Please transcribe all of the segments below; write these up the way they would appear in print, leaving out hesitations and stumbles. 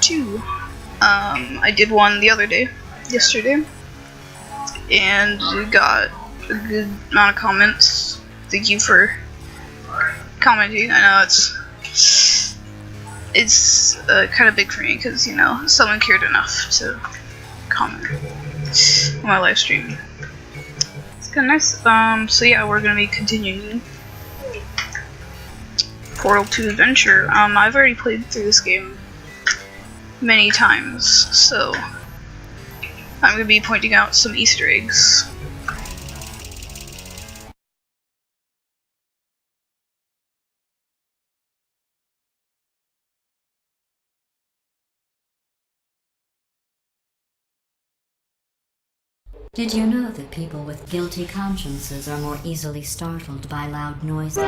2. I did one the other day, yesterday, and we got a good amount of comments. Thank you for commenting. I know it's kind of big for me because, you know, someone cared enough to comment on my live stream. It's kind of nice. So yeah, we're gonna be continuing Portal 2 Adventure. I've already played through this game many times, so I'm gonna be pointing out some Easter eggs. Did you know that people with guilty consciences are more easily startled by loud noises?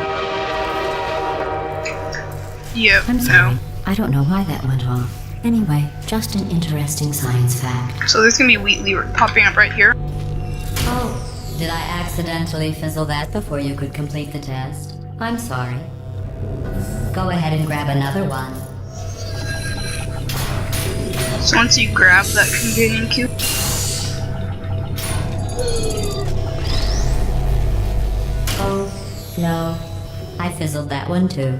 Yep, I'm sorry. I don't know why that went off. Anyway, just an interesting science fact. So there's gonna be Wheatley popping up right here. Oh, did I accidentally fizzle that before you could complete the test? I'm sorry. Go ahead and grab another one. So once you grab that companion cube, oh, no. I fizzled that one too.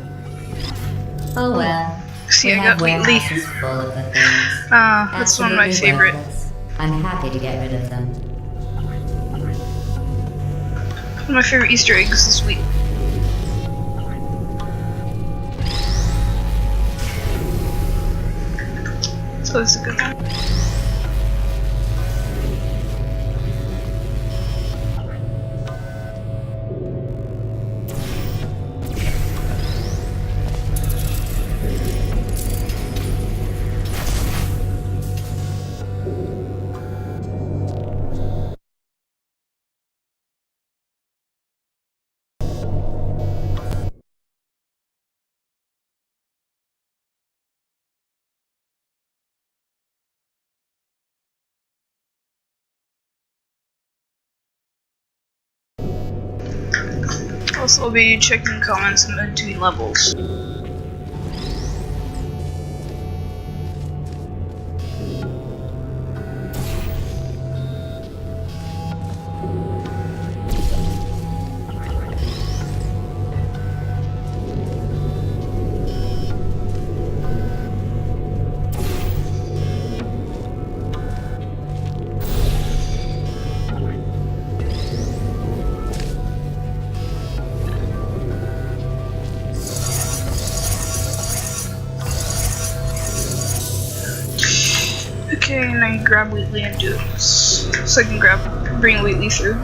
Oh well. see, I got Wheatley. Full of the things. That's one of my favorite. I'm happy to get rid of them. One of my favorite Easter eggs is Wheatley. So this is a good one. Also, I'll be checking comments in between levels. Okay, and I can grab Wheatley and do it. So I can bring Wheatley through.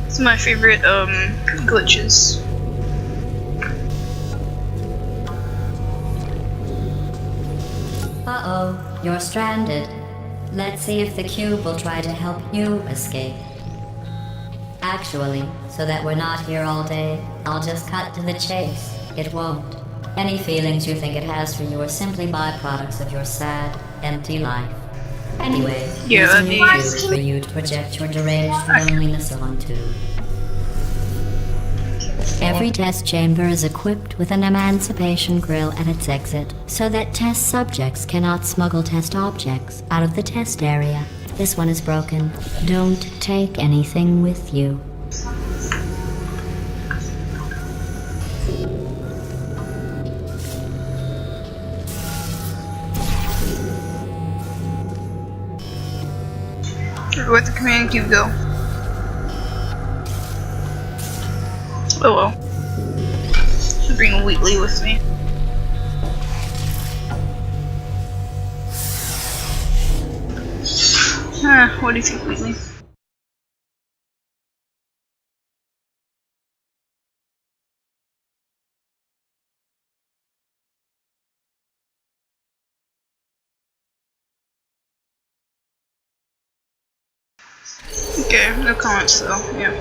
It's my favorite glitches. Uh-oh, you're stranded. Let's see if the cube will try to help you escape. Actually, so that we're not here all day, I'll just cut to the chase. It won't. Any feelings you think it has for you are simply byproducts of your sad, empty life. Anyway, yeah, using your cube for you to project your deranged loneliness onto. Every test chamber is equipped with an emancipation grill at its exit, so that test subjects cannot smuggle test objects out of the test area. This one is broken. Don't take anything with you. Where'd the command cube go? Oh well. Should bring Wheatley with me. What do you think, Wheatley? Okay, no comments though, yeah.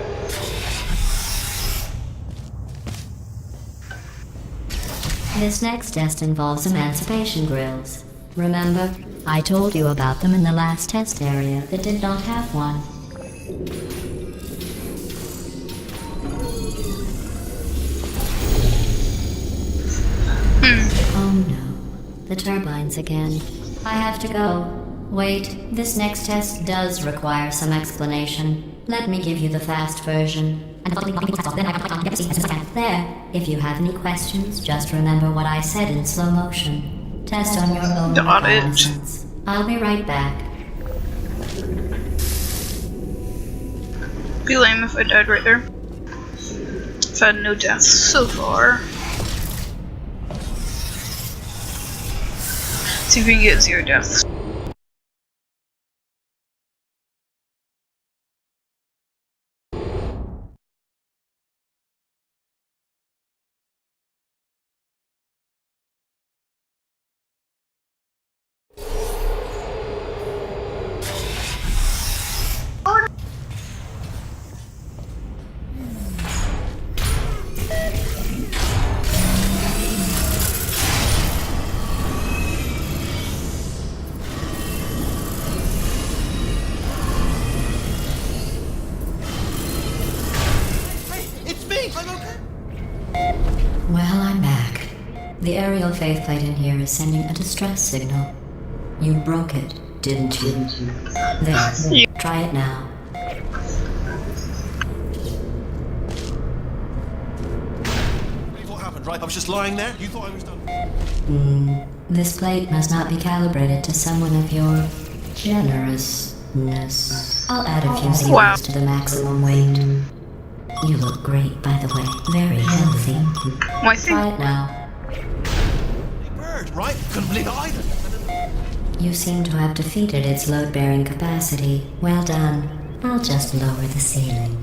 This next test involves emancipation grills. Remember, I told you about them in the last test area that did not have one. Oh no, the turbines again. I have to go. Wait, this next test does require some explanation. Let me give you the fast version. There, if you have any questions, just remember what I said in slow motion. Test on your own Got it. reconnaissance. I'll be right back. Be lame if I died right there. I've had no deaths so far. See if we can get 0 deaths. Well, I'm back. The aerial faceplate in here is sending a distress signal. You broke it, didn't you? There, try it now. What happened, right? I was just lying there. You thought I was done. This plate must not be calibrated to someone of your generousness. I'll add a few zeros Wow. to the maximum weight. You look great, by the way. Very healthy. Well, I think Try it now. Big bird, right? Couldn't believe it either. You seem to have defeated its load-bearing capacity. Well done. I'll just lower the ceiling.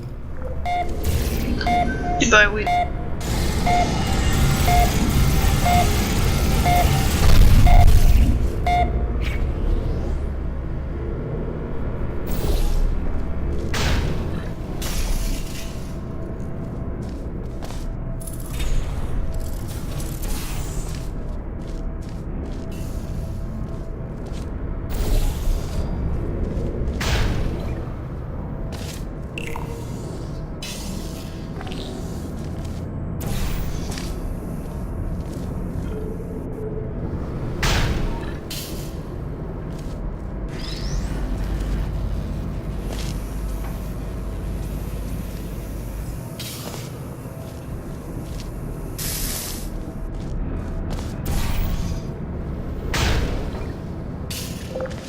goodbye, we.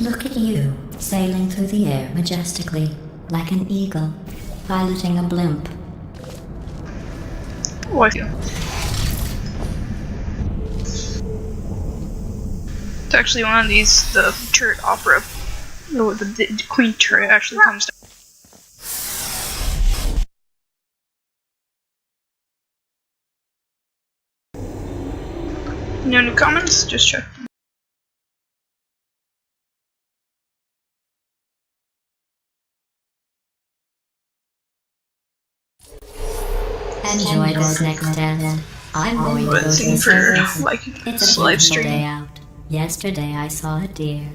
Look at you, sailing through the air majestically, like an eagle, piloting a blimp. Oh, I feel. It's actually one of these, the turret opera. Oh, the queen turret actually comes down. No new comments? Just check. Enjoy this next test. I'm going to go to Waiting the for, surface. like, It's a live beautiful day stream. out. Yesterday I saw a deer.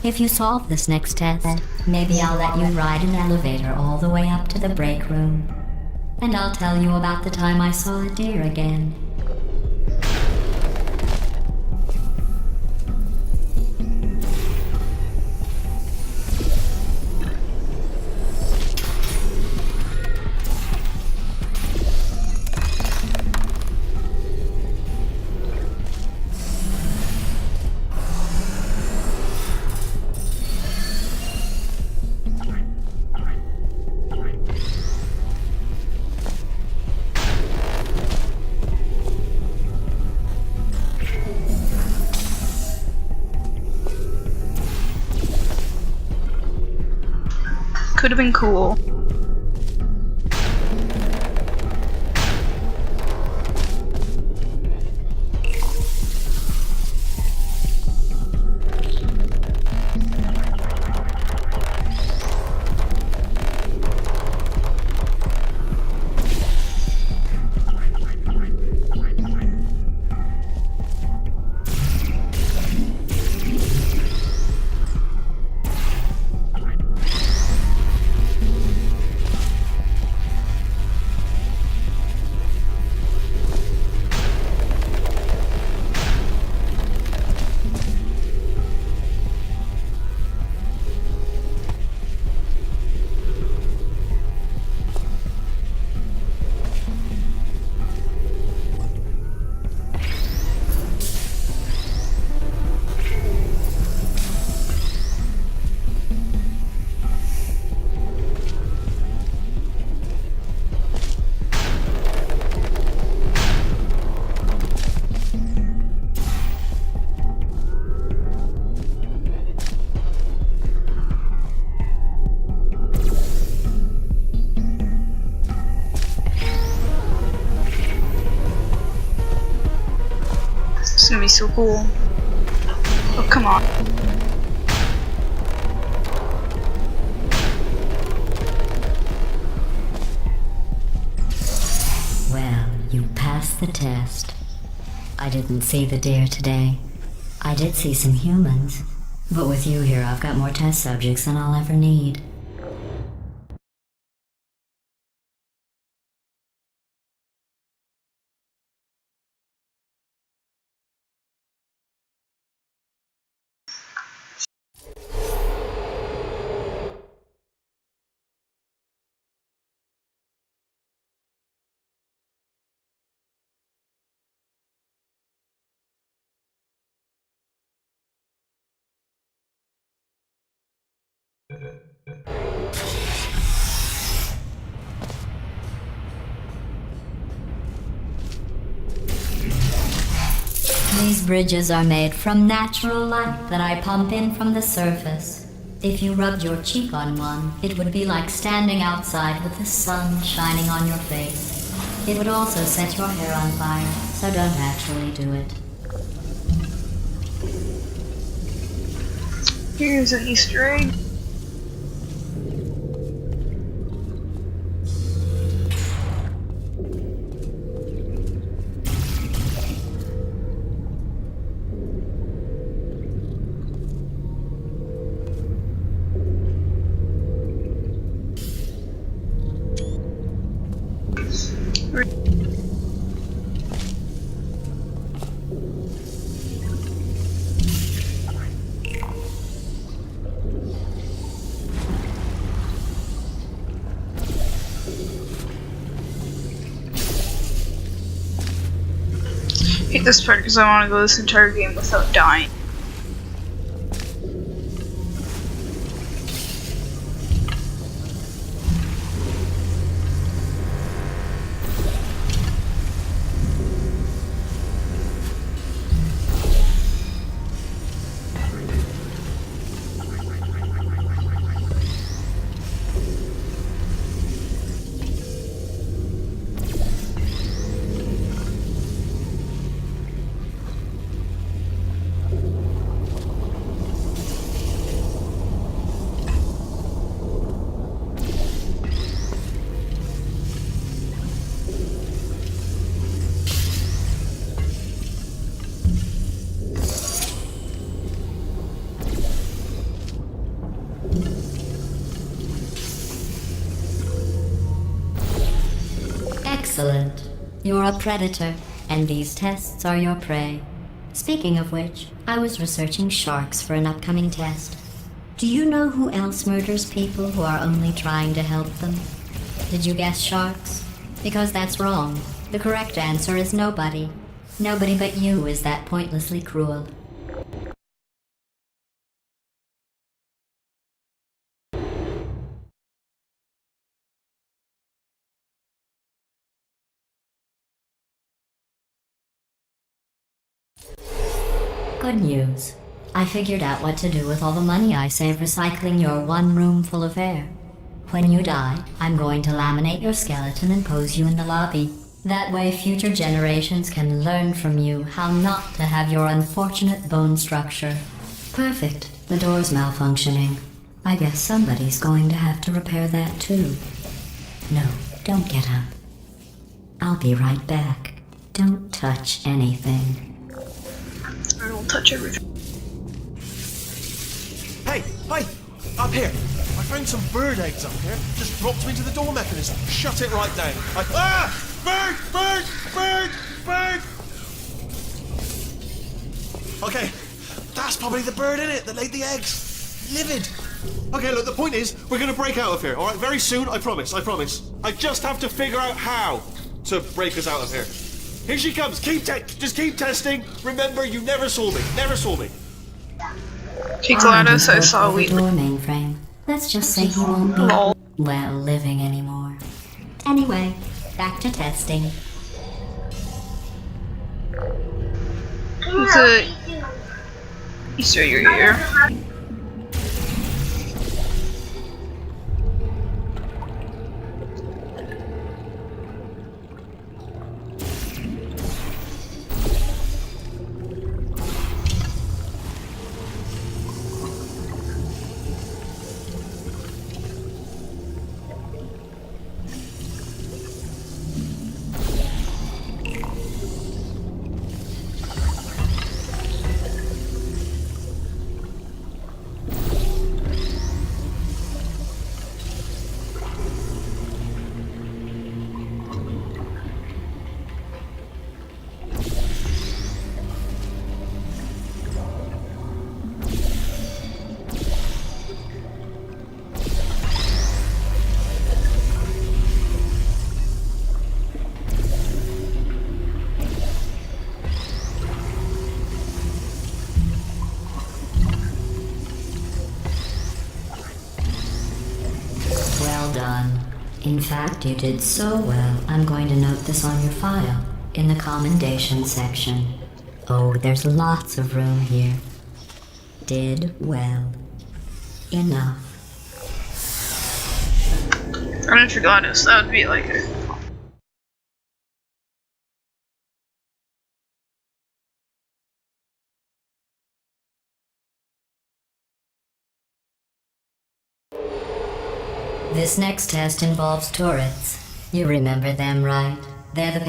If you solve this next test, maybe I'll let you ride an elevator all the way up to the break room. And I'll tell you about the time I saw a deer again. Could have been cool. gonna be so cool. Oh, come on. Well, you passed the test. I didn't see the deer today. I did see some humans. But with you here, I've got more test subjects than I'll ever need. These bridges are made from natural light that I pump in from the surface. If you rubbed your cheek on one, it would be like standing outside with the sun shining on your face. It would also set your hair on fire, so don't actually do it. Here's an Easter egg. I hate this part because I want to go this entire game without dying. Excellent. You're a predator, and these tests are your prey. Speaking of which, I was researching sharks for an upcoming test. Do you know who else murders people who are only trying to help them? Did you guess sharks? Because that's wrong. The correct answer is nobody. Nobody but you is that pointlessly cruel. Good news. I figured out what to do with all the money I save recycling your one room full of air. When you die, I'm going to laminate your skeleton and pose you in the lobby. That way future generations can learn from you how not to have your unfortunate bone structure. Perfect. The door's malfunctioning. I guess somebody's going to have to repair that too. No, don't get up. I'll be right back. Don't touch anything. I will touch everything. Hey, up here. I found some bird eggs up here. Just dropped them into the door mechanism. Shut it right down. Bird! Okay, that's probably the bird in it that laid the eggs. Livid. Okay, look, the point is, we're gonna break out of here, alright? Very soon, I promise. I just have to figure out how to break us out of here. Here she comes. Just keep testing. Remember, you never saw me. Hey Gladys, I saw the door mainframe. Let's just say he won't be, well, living anymore. Anyway, back to testing. Who's a Easter egg here? In fact, you did so well, I'm going to note this on your file, in the commendation section. Oh, there's lots of room here. Did well. Enough. I mean, to be honest, that would be like a... This next test involves turrets. You remember them, right? They're the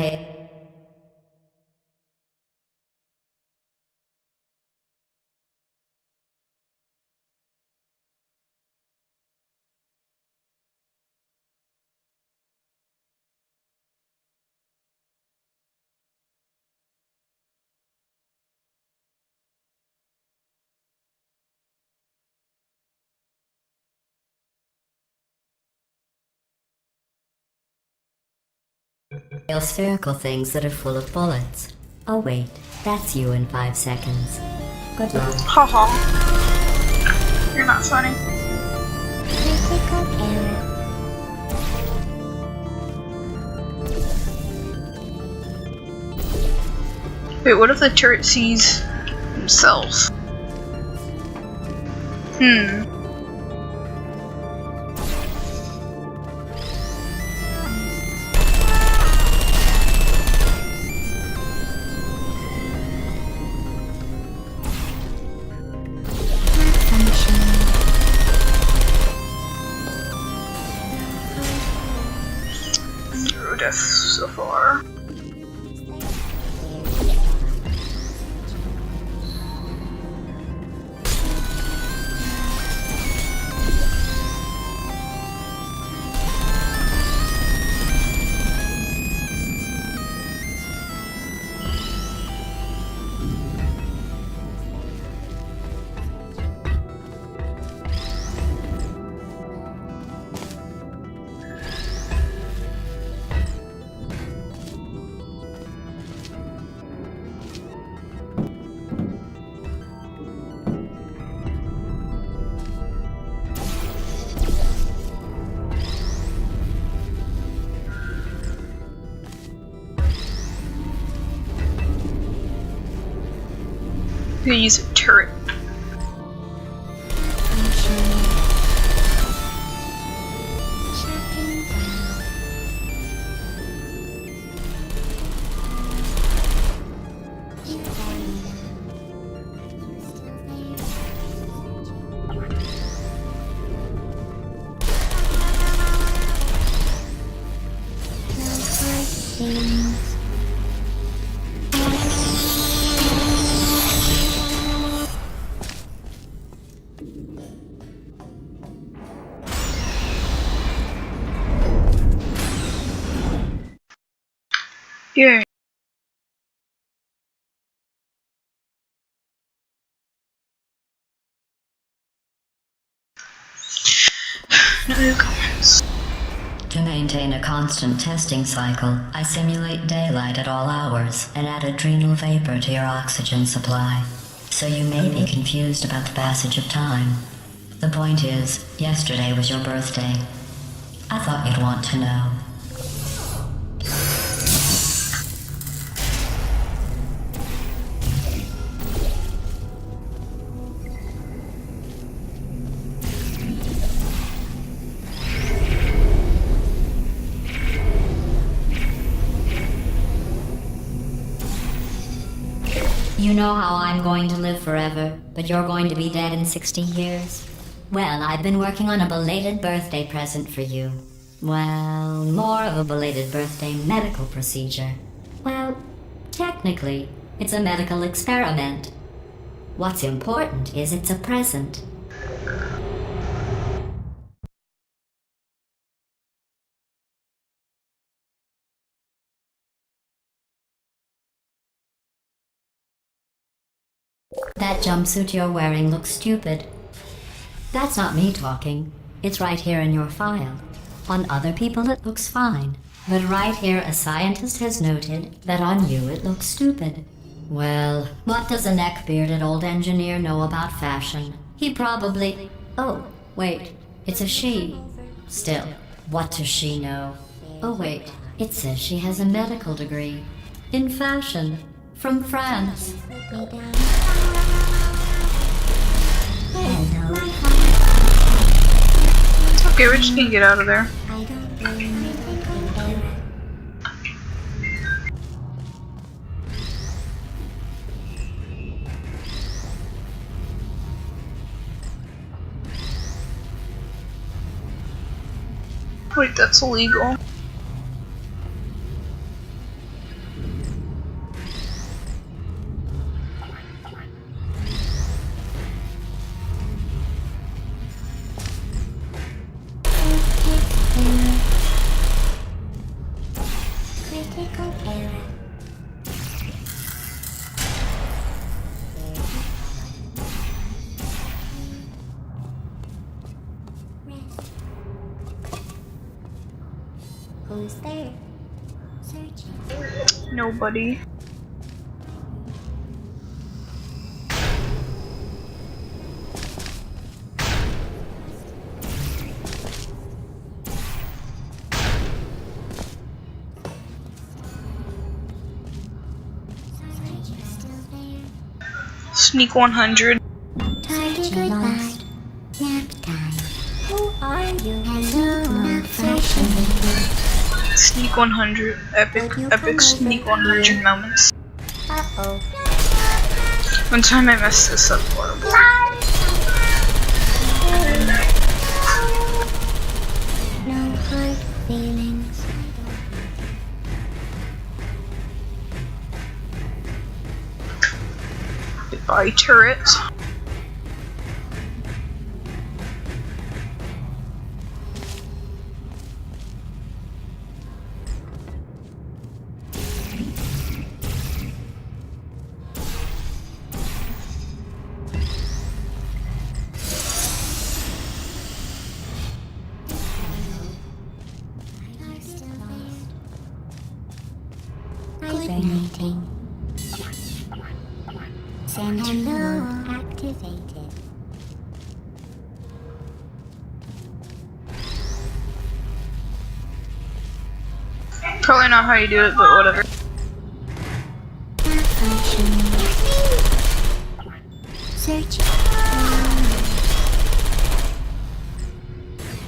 pale spherical things that are full of bullets. Oh wait, that's you in 5 seconds. Good luck. Haha. You're not funny. Critical error. Wait, what if the turret sees himself? Zero deaths so far. I'm gonna use a turret. Yeah. No comments. To maintain a constant testing cycle, I simulate daylight at all hours and add adrenal vapor to your oxygen supply. So you may be confused about the passage of time. The point is, yesterday was your birthday. I thought you'd want to know. You know how I'm going to live forever, but you're going to be dead in 60 years? Well, I've been working on a belated birthday present for you. Well, more of a belated birthday medical procedure. Well, technically, it's a medical experiment. What's important is it's a present. That jumpsuit you're wearing looks stupid. That's not me talking. It's right here in your file. On other people it looks fine. But right here a scientist has noted that on you it looks stupid. Well, what does a neck-bearded old engineer know about fashion? He probably... Oh, wait. It's a she. Still, What does she know? Oh wait, it says she has a medical degree. In fashion. From France. Okay, we're just gonna get out of there. Wait, that's illegal. Who's there? Searching. Nobody. Sneak 100. Target goodbye. Nap time. Who are you? Hello, malfunction. Sneak 100. Epic sneak 100 moments. Uh-oh. One time I messed this up horribly. No hard feelings. Goodbye, turret. Hibernating. Sentry mode activated. Probably not how you do it, but whatever. Malfunction. Searching.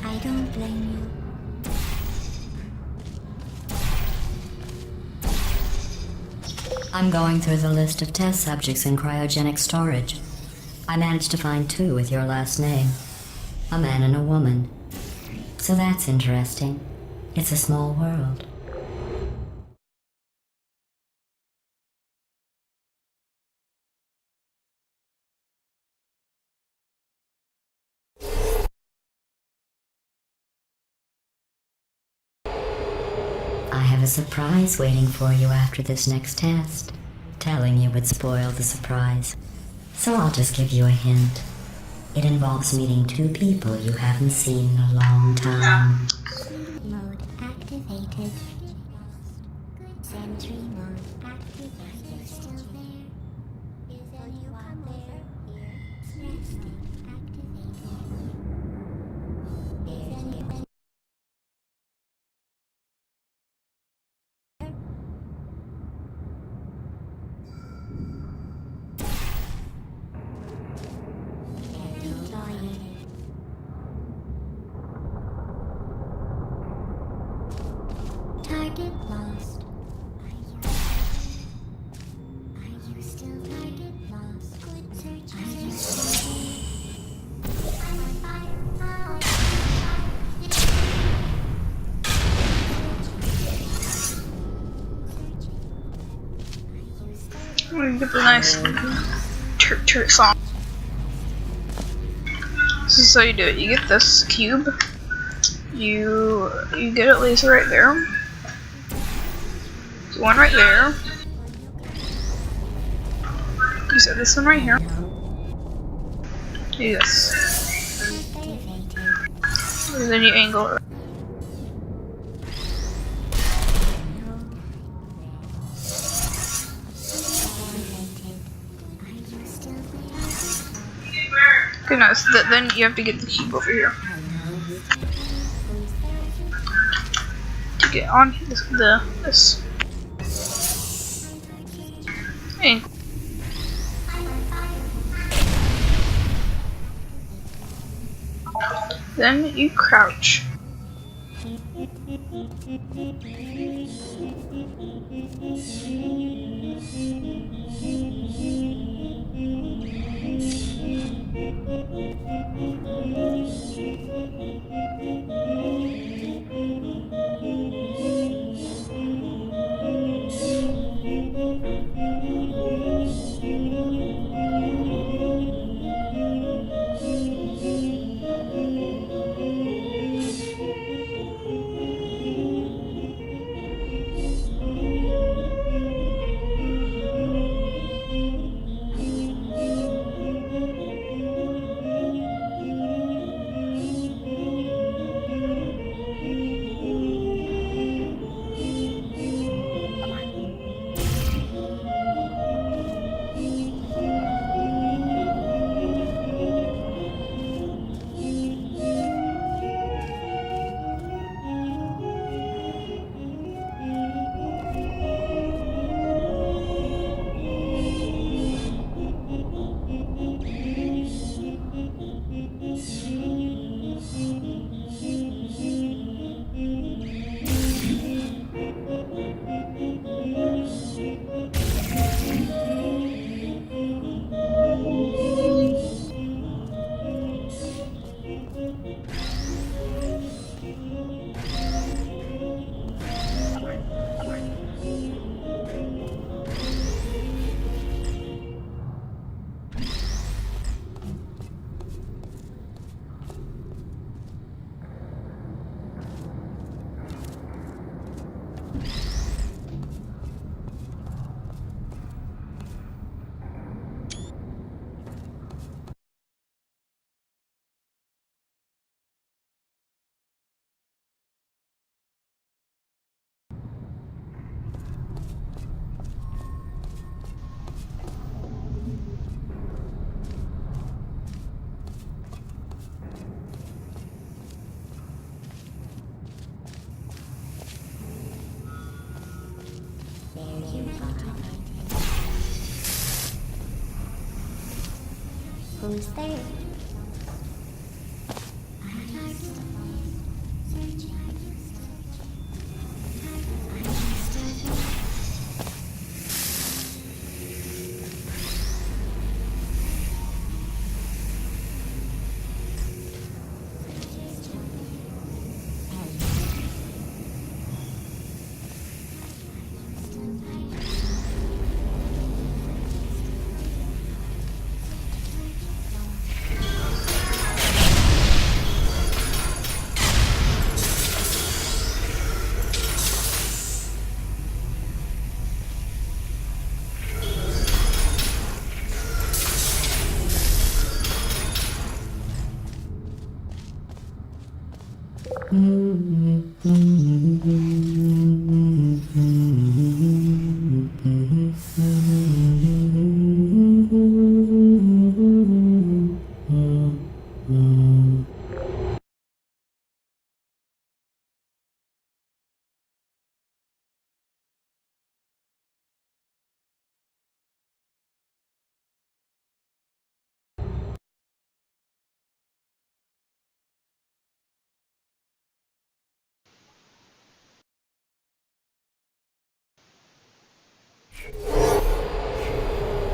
I don't blame you. I'm going through the list of test subjects in cryogenic storage. I managed to find 2 with your last name. A man and a woman. So that's interesting. It's a small world. I have a surprise waiting for you after this next test. Telling you would spoil the surprise. So I'll just give you a hint. It involves meeting 2 people you haven't seen in a long time. Mode activated. Sentry mode activated. Still there? Is anyone there? Resting activated. Is anyone? Target lost. Are you still target lost? Good search. Are you still I'm gonna get the nice turret song. This is how you do it. You get this cube. You get it laser right there. One right there. You set this one right here. Do this. And then you angle it. Okay, no, so then you have to get the cube over here. get on this. Hey. Then you crouch. Who's there?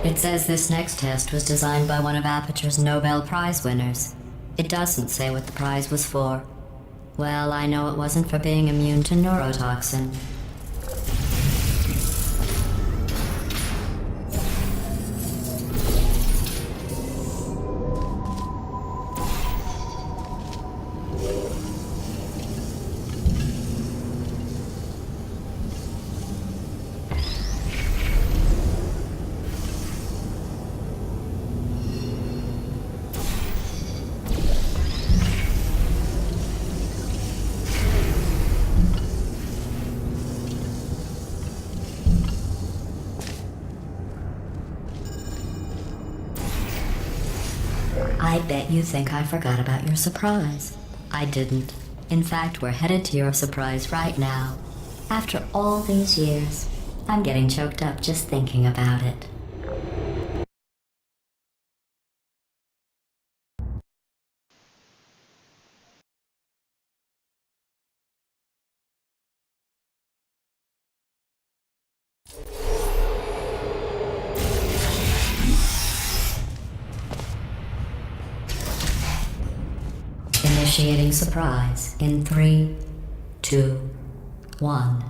It says this next test was designed by one of Aperture's Nobel Prize winners. It doesn't say what the prize was for. Well, I know it wasn't for being immune to neurotoxin. I bet you think I forgot about your surprise. I didn't. In fact, we're headed to your surprise right now. After all these years, I'm getting choked up just thinking about it. Initiating surprise in 3, 2, 1.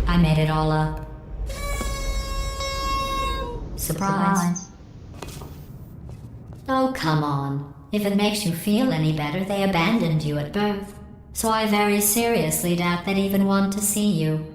I made it all up. Surprise. Oh, come on. If it makes you feel any better, they abandoned you at birth. So I very seriously doubt they'd even want to see you.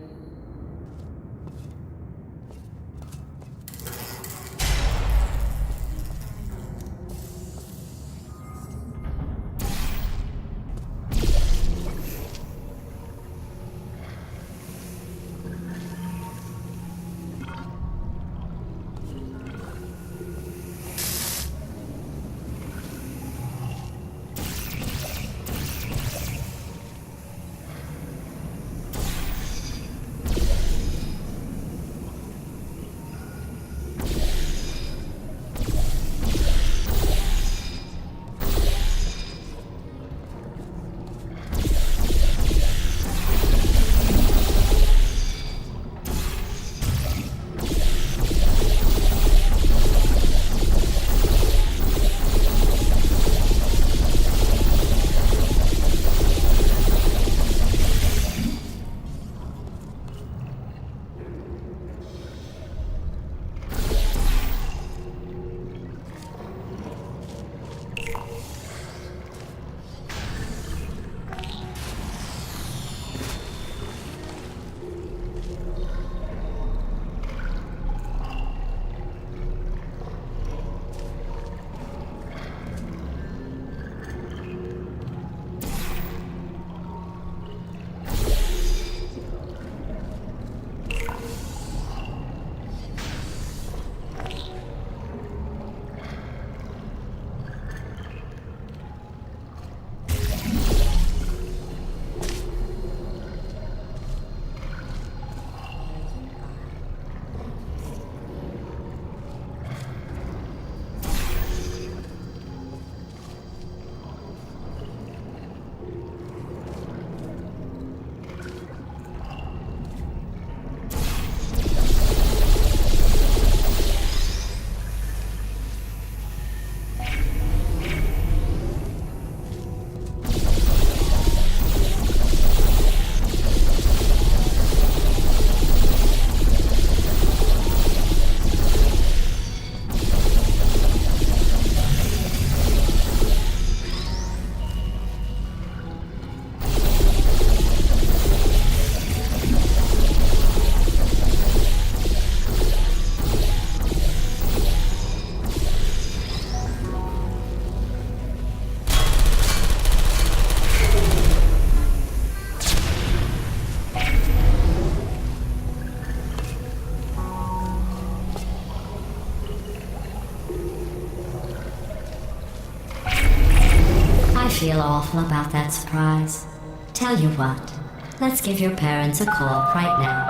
I feel awful about that surprise. Tell you what, let's give your parents a call right now.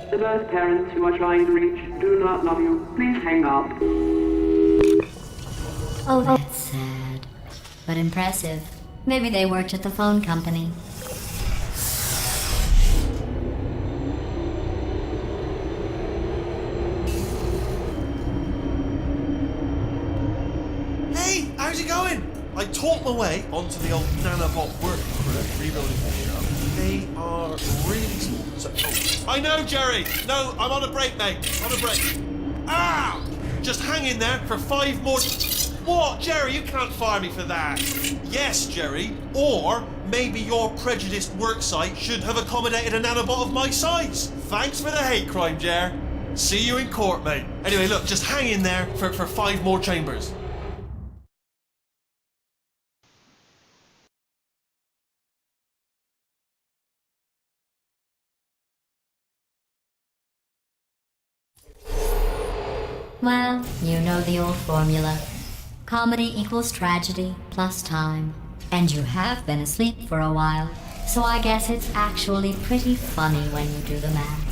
The birth parents you are trying to reach do not love you. Please hang up. Oh, that's sad. But impressive. Maybe they worked at the phone company. Hey, how's it going? I talked my way onto the old nanobot work crew rebuilding the shop. They are really small. I know, Jerry! No, I'm on a break, mate. On a break. Ah! Just hang in there for 5 more... What? Jerry, you can't fire me for that. Yes, Jerry. Or maybe your prejudiced worksite should have accommodated a nanobot of my size. Thanks for the hate crime, Jer. See you in court, mate. Anyway, look, just hang in there for 5 more chambers. Well, you know the old formula. Comedy equals tragedy plus time. And you have been asleep for a while, so I guess it's actually pretty funny when you do the math.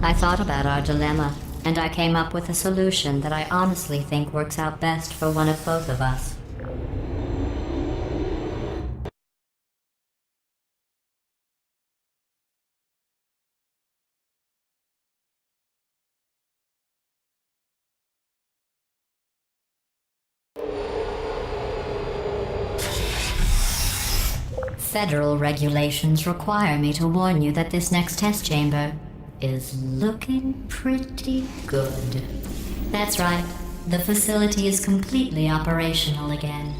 I thought about our dilemma, and I came up with a solution that I honestly think works out best for one of both of us. Federal regulations require me to warn you that this next test chamber is looking pretty good. That's right, the facility is completely operational again.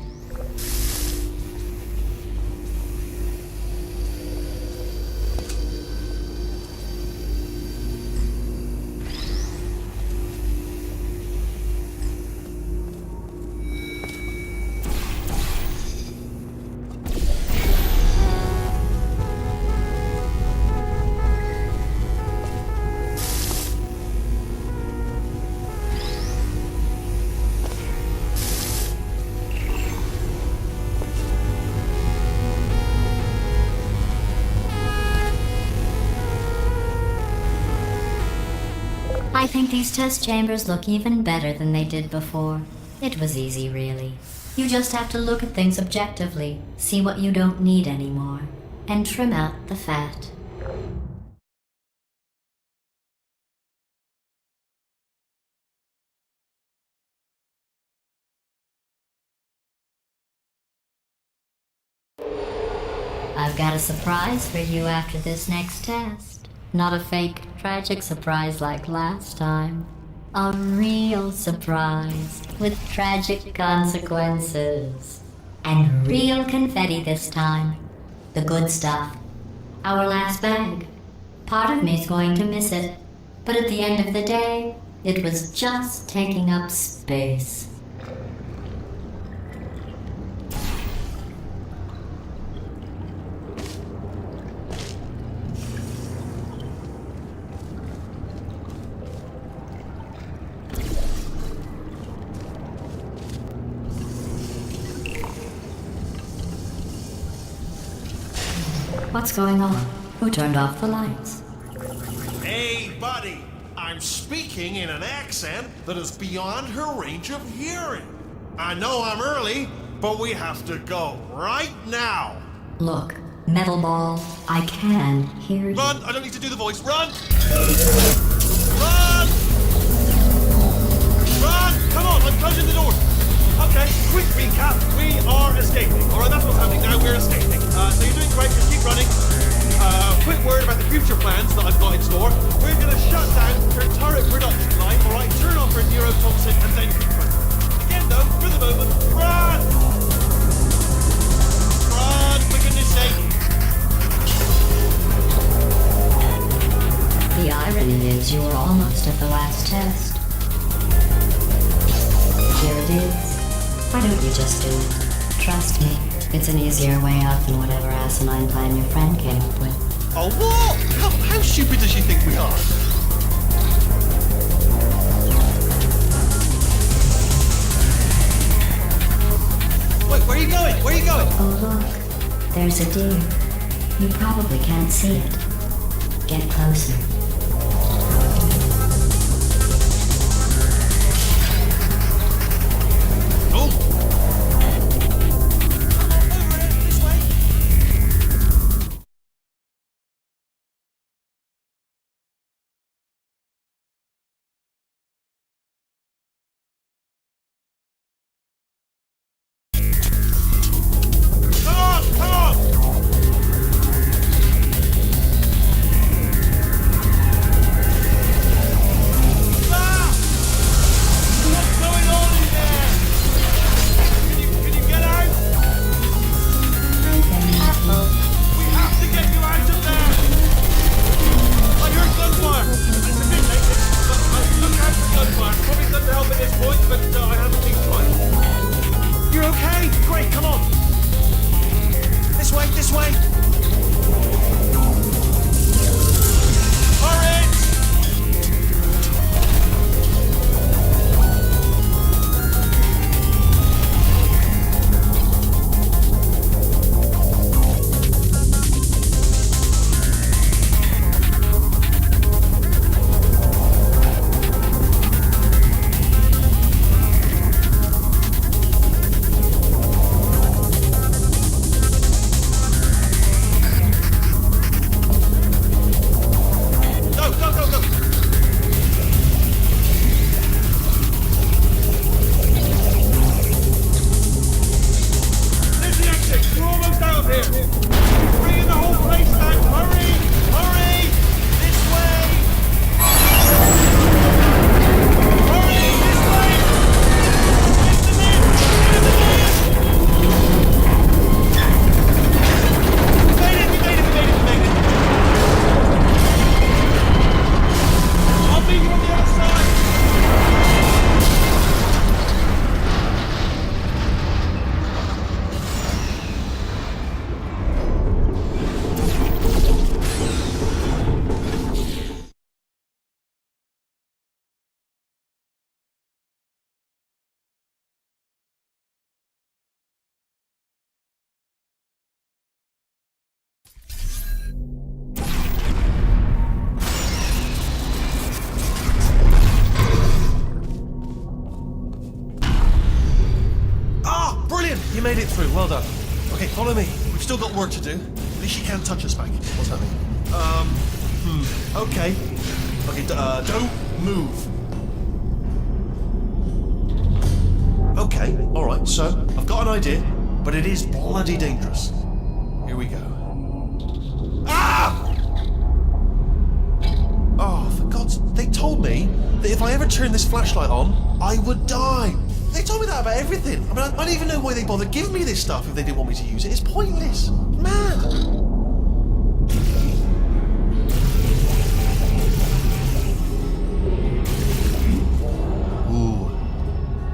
I think these test chambers look even better than they did before. It was easy, really. You just have to look at things objectively, see what you don't need anymore, and trim out the fat. I've got a surprise for you after this next test. Not a fake, tragic surprise like last time. A real surprise with tragic consequences. And real confetti this time. The good stuff. Our last bag. Part of me's going to miss it. But at the end of the day, it was just taking up space. What's going on? Who turned off the lights? Hey, buddy. I'm speaking in an accent that is beyond her range of hearing. I know I'm early, but we have to go right now. Look, metal ball, I can hear you. Run! I don't need to do the voice. Run! Run! Run! Come on, I'm closing the door. Okay, quick recap. We are escaping. Alright, that's what's happening now. We're escaping. So you're doing great. Just keep running. Quick word about the future plans that I've got in store. We're going to shut down her turret production line. Alright, turn off her neurotoxin and then keep running. Again, though, for the moment, run! Run, for goodness sake. The irony is you were almost at the last test. Here it is. Why don't you just do it? Trust me, it's an easier way out than whatever asinine plan your friend came up with. Oh, what? How stupid does she think we are? Wait, where are you going? Where are you going? Oh look, there's a deer. You probably can't see it. Get closer. Oh! Over here, this way. Come on! Come on! Ah! What's going on in there? Can you get out? We have to get you out of there! I heard gunfire! It's a bit late, but look out for gunfire. Probably doesn't help at this point, but I haven't been trying. You're okay? Great, come on! This way, this way! Hurry! made it through. Well done. Okay, follow me. We've still got work to do. At least she can't touch us back. What's that mean? Okay. Okay, don't move. Okay, alright, so I've got an idea, but it is bloody dangerous. Here we go. Ah! Oh, for God's... They told me that if I ever turn this flashlight on, I would die. They told me that about everything. I mean, I don't even know why they bothered giving me this stuff if they didn't want me to use it. It's pointless. Man.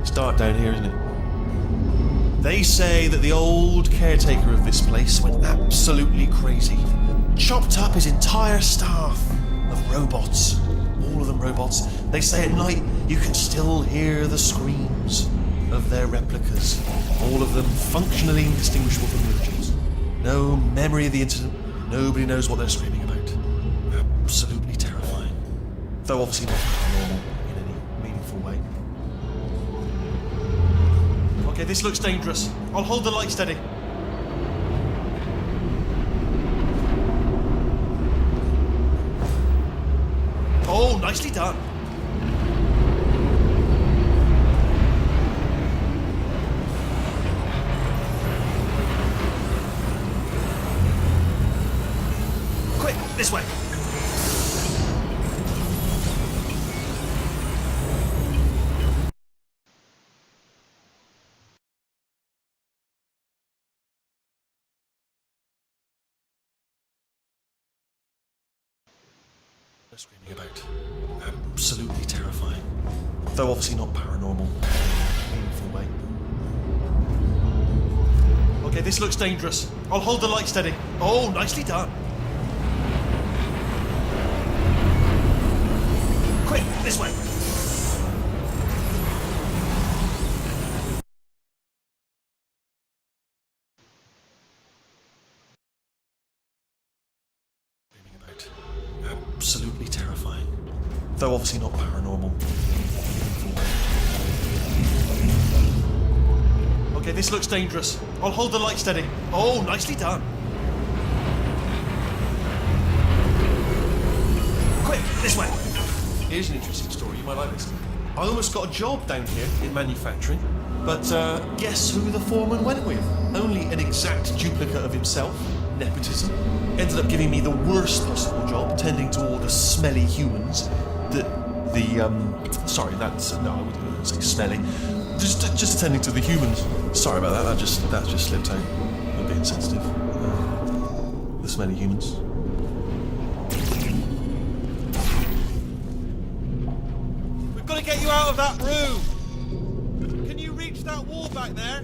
It's dark down here, isn't it? They say that the old caretaker of this place went absolutely crazy. Chopped up his entire staff of robots. All of them robots. They say at night you can still hear the screams of their replicas. All of them functionally indistinguishable from the originals. No memory of the incident. Nobody knows what they're screaming about. Absolutely terrifying. Though obviously not paranormal in any meaningful way. Okay, this looks dangerous. I'll hold the light steady. Oh, nicely done. Quick, this way. They're screaming about. Absolutely terrifying. Though obviously not paranormal in a meaningful way. Okay, this looks dangerous. I'll hold the light steady. Oh, nicely done. Quick, this way. Screaming about. Absolutely terrifying. Though obviously not paranormal. Okay, this looks dangerous. I'll hold the light steady. Oh, nicely done. Quick, this way. Here's an interesting story. You might like this. I almost got a job down here in manufacturing, but guess who the foreman went with? Only an exact duplicate of himself. Nepotism. Ended up giving me the worst possible job, tending to all the smelly humans. Sorry, that's no, I wouldn't say smelly. Just attending to the humans. Sorry about that. That just slipped out. I'm a bit insensitive. The smelly humans. We've got to get you out of that room. Can you reach that wall back there?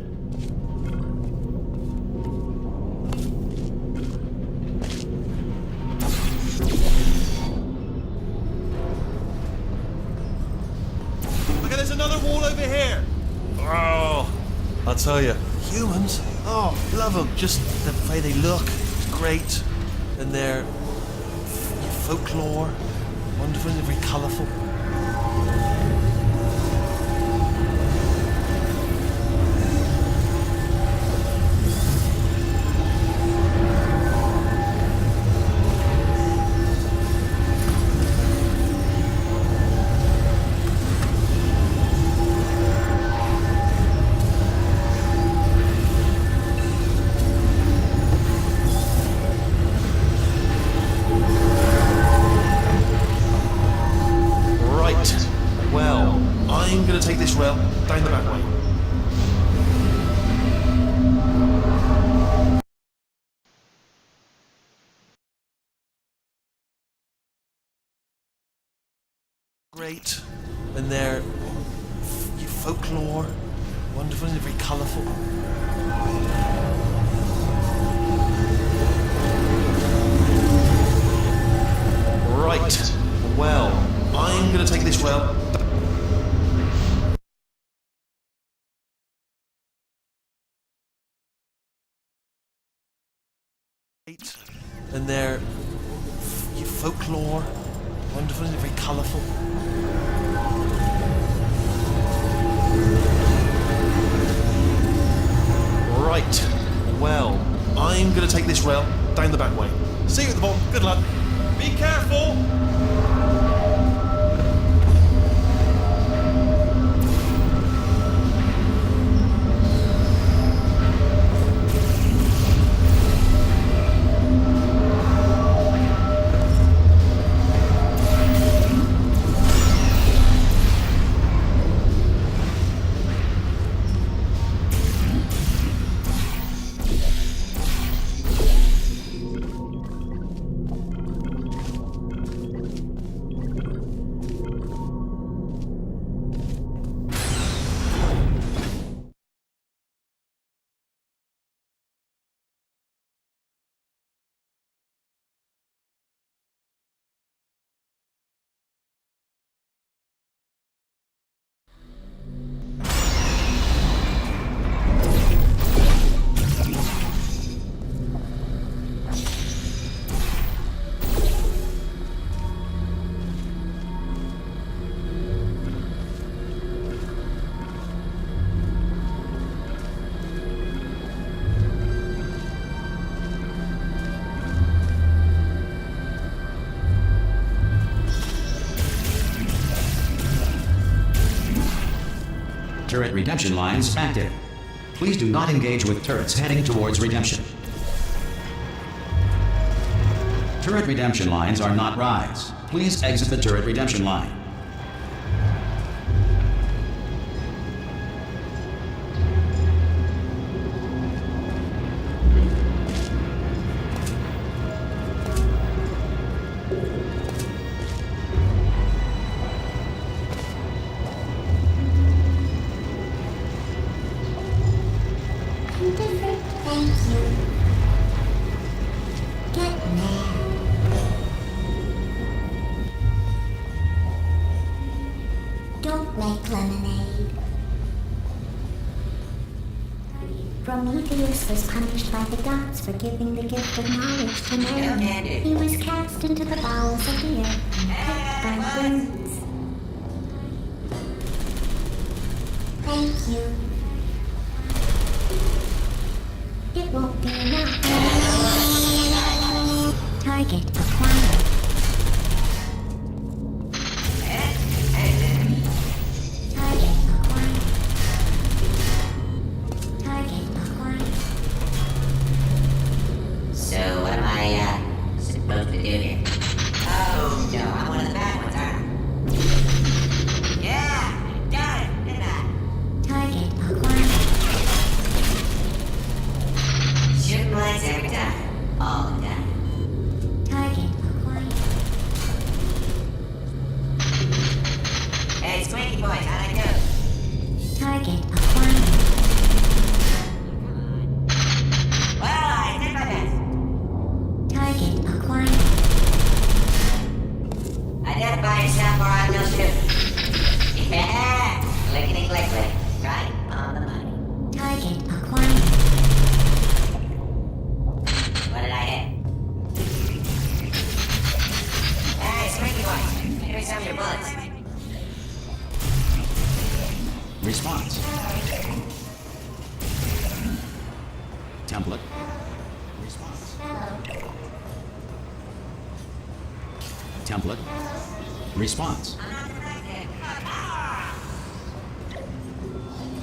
There's another wall over here. Oh, I'll tell you, humans. Oh, love them. Just the way they look, it's great, and their folklore, wonderful and very colourful. I'm going to take this rail down the back way. Great, and their folklore, wonderful and very colourful. Right, well, I'm going to take this rail. And their folklore, wonderful and very colourful. Right. Well, I'm gonna take this rail down the back way. See you at the bottom. Good luck. Be careful! Turret redemption lines active. Please do not engage with turrets heading towards redemption. Turret redemption lines are not rides. Please exit the turret redemption line. Different, thank you. Get mad. Don't make lemonade. Prometheus was punished by the gods for giving the gift of knowledge to man. He was cast into the bowels of the earth and picked by birds. Thank you. It won't be enough. Target acquired. Target acquired. Target acquired. So what am I supposed to do here? Oh no, I'm one of the bad ones, aren't I? Yeah, got it, didn't I? Target acquired. Shooting lights every time, all the time. Target acquired. Hey, Squeaky Boys, how'd I do? Target acquired. Well, I did my best. Target acquired. Identify yourself or I will shoot. Yeah, clickety click click, right on the money. Target acquired. What did I hit? Hey, Squeaky Boys, give me some of your bullets. Response. Template. Response. Template. Response.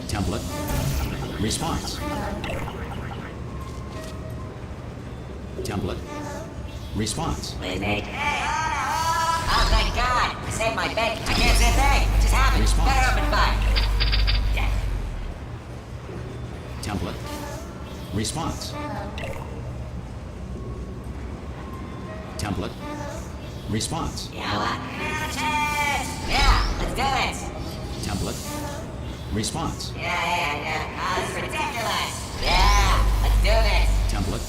Template. Response. Template. Response. Wait, mate. Oh, thank God! I saved my bacon. I can't say a thing. It just happened. Response. Better open fire. Yeah. Template. Response. Template. Response. Yeah, what? Yeah, let's do it. Template. Response. Yeah. Oh, this is ridiculous. Yeah, let's do this. Template.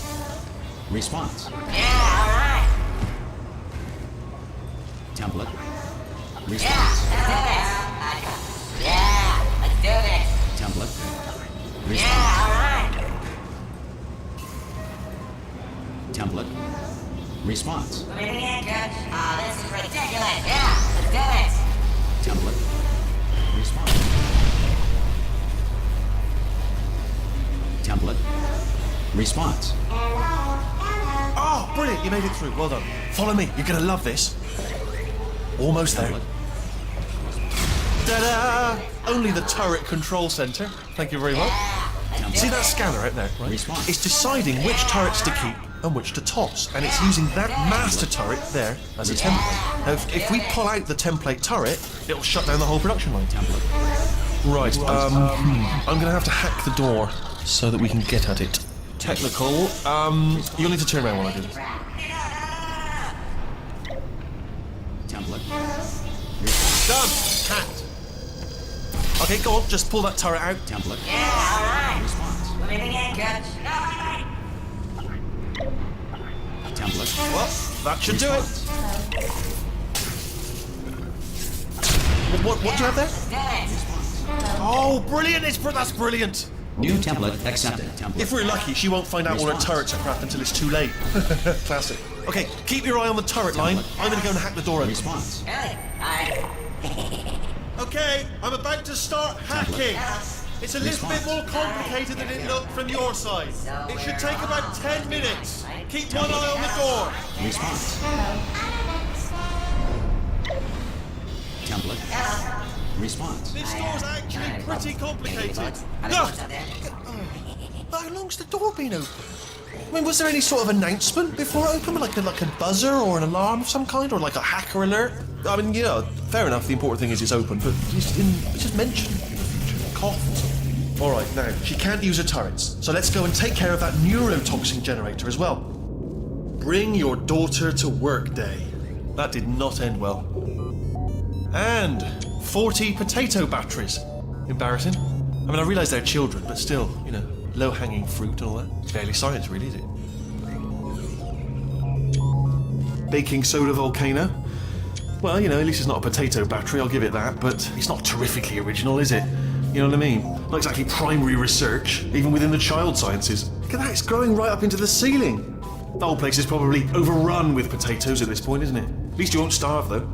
Response. Yeah, all right. Template. Yeah, Response. let's do this. Yeah, let's do this. Template. Yeah, Response. all right. Template. Response. Put it in, Coach. Oh, this is ridiculous. Yeah, let's do this. Template. Response. Template. Response. Oh, brilliant, you made it through. Well done. Follow me, you're gonna love this. Almost there. Template. Ta-da! Only the turret control center. Thank you very much. See that scanner out there, right? Response. It's deciding which turrets to keep and which to toss, and it's using that master turret there as a template. Now, if we pull out the template turret, it'll shut down the whole production line. Template. Right, I'm gonna have to hack the door so that we can get at it. Technical, you'll need to turn around while I do this. Template. Done! Hacked. Okay, go on, just pull that turret out. Template. Yeah, alright. Response. Let me begin, coach. Template. Well, that should do it. What do you have there? Oh, brilliant! That's brilliant. New template accepted. Template. If we're lucky, she won't find out all her turrets are crap until it's too late. Classic. Okay, keep your eye on the turret line. I'm gonna go and hack the door open. Response. Really? Alright. Okay, I'm about to start hacking. It's a little bit more complicated than it looked from your side. It should take about 10 minutes. Keep one eye on the door. Response. Template. Response. This door's actually pretty complicated. Are there No! bugs up there? How long's the door been open? I mean, was there any sort of announcement before it opened? Like a buzzer or an alarm of some kind? Or like a hacker alert? I mean, you know, fair enough, the important thing is it's open, but it's just mentioned in the future. Cough or something. Alright, now, she can't use her turrets, so let's go and take care of that neurotoxin generator as well. Bring your daughter to work day. That did not end well. And 40 potato batteries. Embarrassing. I mean, I realise they're children, but still, you know, low-hanging fruit and all that. Barely science, really, is it? Baking soda volcano. Well, you know, at least it's not a potato battery, I'll give it that, but it's not terrifically original, is it? You know what I mean? Not exactly primary research, even within the child sciences. Look at that, it's growing right up into the ceiling. The whole place is probably overrun with potatoes at this point, isn't it? At least you won't starve, though.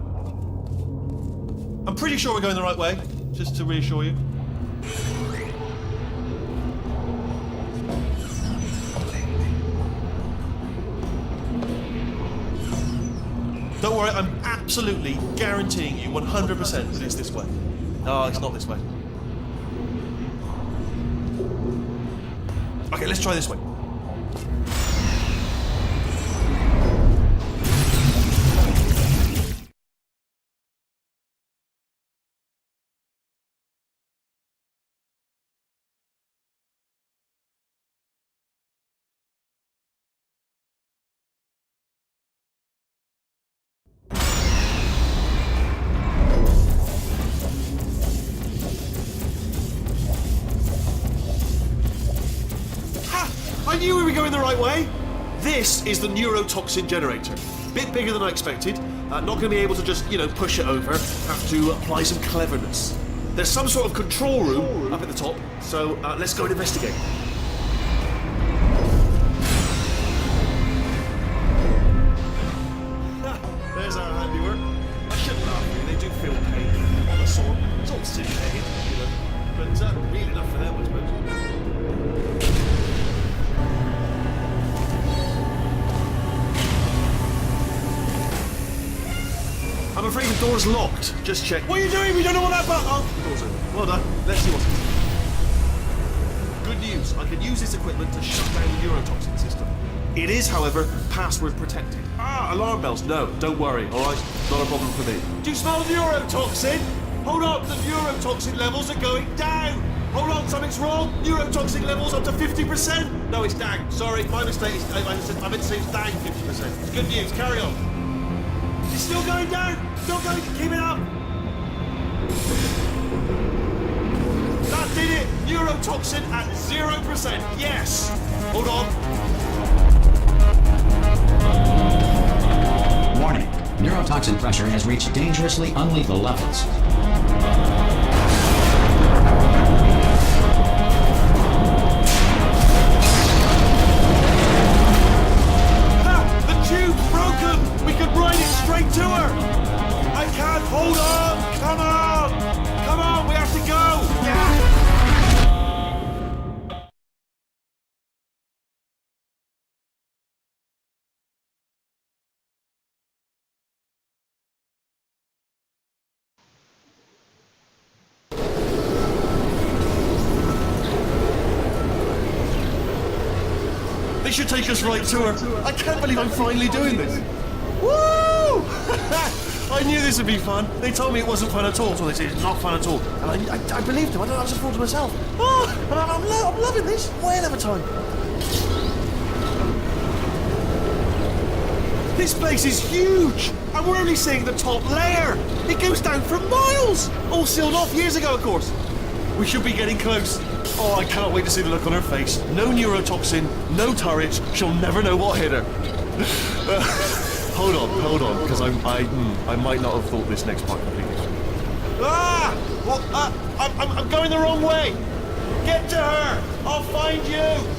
I'm pretty sure we're going the right way, just to reassure you. Don't worry, I'm absolutely guaranteeing you 100% that it's this way. No, it's not this way. Okay, let's try this way. I knew we were going the right way. This is the neurotoxin generator. Bit bigger than I expected. Not going to be able to just, you know, push it over. Have to apply some cleverness. There's some sort of control room up at the top, so let's go and investigate. There's our handiwork. I shouldn't laugh, they do feel pain on the sword. It's all sick pain, you know. But really enough for them, I suppose. I'm afraid the door's locked. Just check. What are you doing? We don't know what that button. Oh, the door's open. Well done. Let's see what's in. Good news. I can use this equipment to shut down the neurotoxin system. It is, however, password protected. Alarm bells. No, don't worry. All right, not a problem for me. Do you smell neurotoxin? Hold on, the neurotoxin levels are going down. Hold on, something's wrong. Neurotoxin levels up to 50%. No, it's down. Sorry, my mistake. I meant to say it's down 50%. It's good news. Carry on. It's still going down! Still going, keep it up! That did it! Neurotoxin at 0%, yes! Hold on. Warning. Neurotoxin pressure has reached dangerously unlethal levels. We could ride it straight to her! I can't, hold on! Come on! Come on, we have to go! Yeah! They should take us right to her. I can't believe I'm finally doing this. Woo! I knew this would be fun. They told me it wasn't fun at all, so they said it's not fun at all. And I believed them. I was a fool to myself. Oh, and I'm loving this. Whale of a time. This place is huge, and we're only seeing the top layer. It goes down for miles. All sealed off years ago, of course. We should be getting close. Oh, I cannot wait to see the look on her face. No neurotoxin, no turrets. She'll never know what hit her. Hold on, because I might not have thought this next part completely. I'm going the wrong way. Get to her. I'll find you.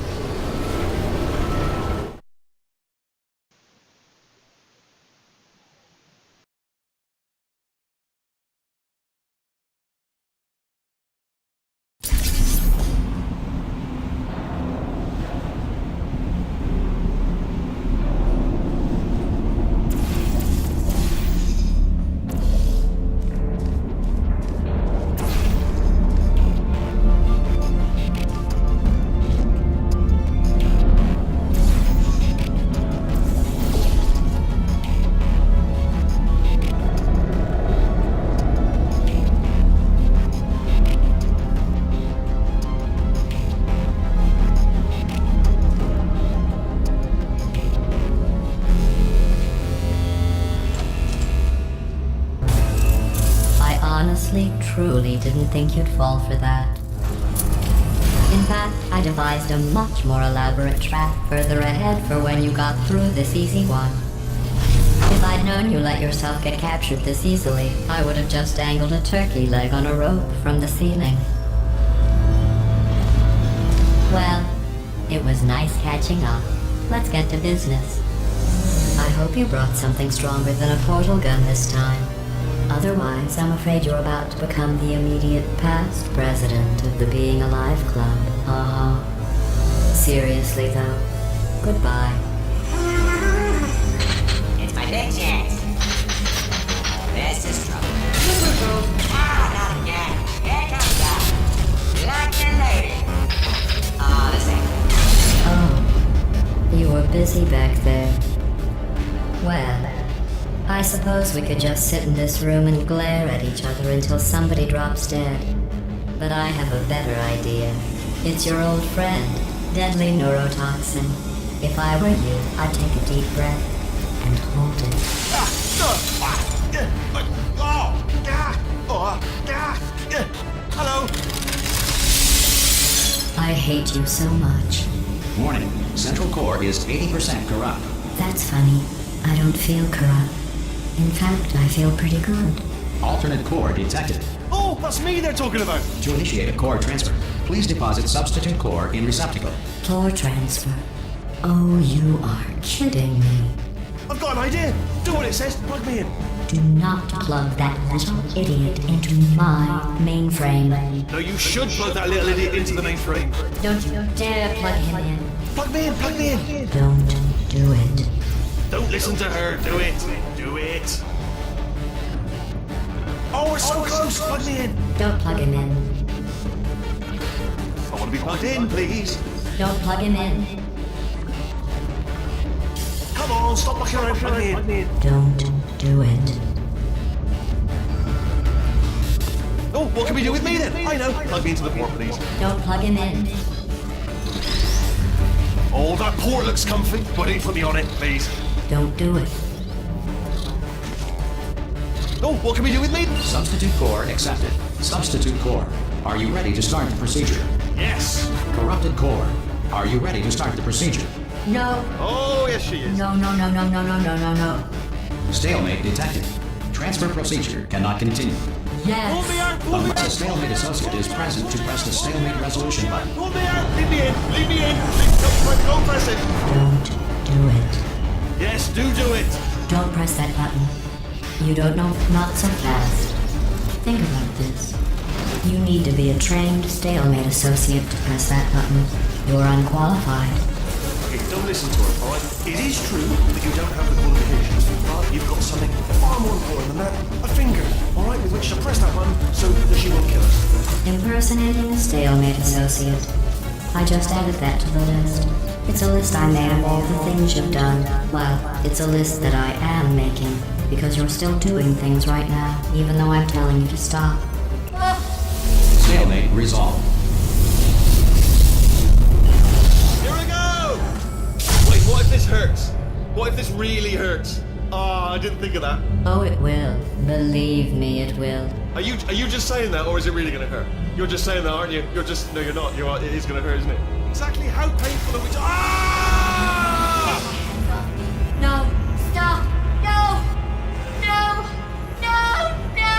Truly didn't think you'd fall for that. In fact, I devised a much more elaborate trap further ahead for when you got through this easy one. If I'd known you let yourself get captured this easily, I would have just dangled a turkey leg on a rope from the ceiling. Well, it was nice catching up. Let's get to business. I hope you brought something stronger than a portal gun this time. Otherwise, I'm afraid you're about to become the immediate past president of the Being Alive Club. Seriously, though, goodbye. It's my big chance. This is trouble. Not again. Here comes that. Lucky lady. Oh, this ain't. Oh, you were busy back there. Well, I suppose we could just sit in this room and glare at each other until somebody drops dead. But I have a better idea. It's your old friend, deadly neurotoxin. If I were you, I'd take a deep breath and hold it. Hello. I hate you so much. Warning, Central Core is 80% corrupt. That's funny. I don't feel corrupt. In fact, I feel pretty good. Alternate core detected. Oh, that's me they're talking about. To initiate a core transfer, please deposit substitute core in receptacle. Core transfer. Oh, you are kidding me. I've got an idea. Do what it says. Plug me in. Do not plug that little idiot into my mainframe. No, you should plug that little idiot into the mainframe. Don't you dare plug him in. Plug me in. Plug me in. Don't do it. Don't listen to her. Do it. Do it. Oh, we're so close. Plug me in. Don't plug him in. I want to be plugged in, please. Don't plug him in. Come on, stop mucking around. Plug me in. Don't do it. Oh, what can we do with me then? I know. Plug me into the port, please. Don't plug him in. Oh, that port looks comfy. Why don't you put me on it, please? Don't do it. Oh, what can we do with me? Substitute core accepted. Substitute core, are you ready to start the procedure? Yes. Corrupted core, are you ready to start the procedure? No. Oh, yes, she is. No. No. Stalemate detected. Transfer procedure cannot continue. Yes. Pull me out. Pull me Unless a out. stalemate associate is present to press the stalemate resolution button. Pull me out. Leave me in. Leave me in. Don't press it. Don't do it. Yes, do it. Don't press that button. You don't know, not so fast. Think about this. You need to be a trained stalemate associate to press that button. You're unqualified. Okay, don't listen to her, alright? It is true that you don't have the qualifications, but you've got something far more important than that. A finger, alright, with which to press that button so that she won't kill us. Impersonating a stalemate associate. I just added that to the list. It's It's a list I made of all the things you've done. Well, it's a list that I am making, because you're still doing things right now, even though I'm telling you to stop. Stalemate resolved. Here we go! Wait, what if this hurts? What if this really hurts? Ah, I didn't think of that. Oh, it will. Believe me, it will. Are you just saying that, or is it really gonna hurt? You're just saying that, aren't you? No, you're not. It is gonna hurt, isn't it? Exactly how painful are we? Ah! No, stop! No! No! No! No!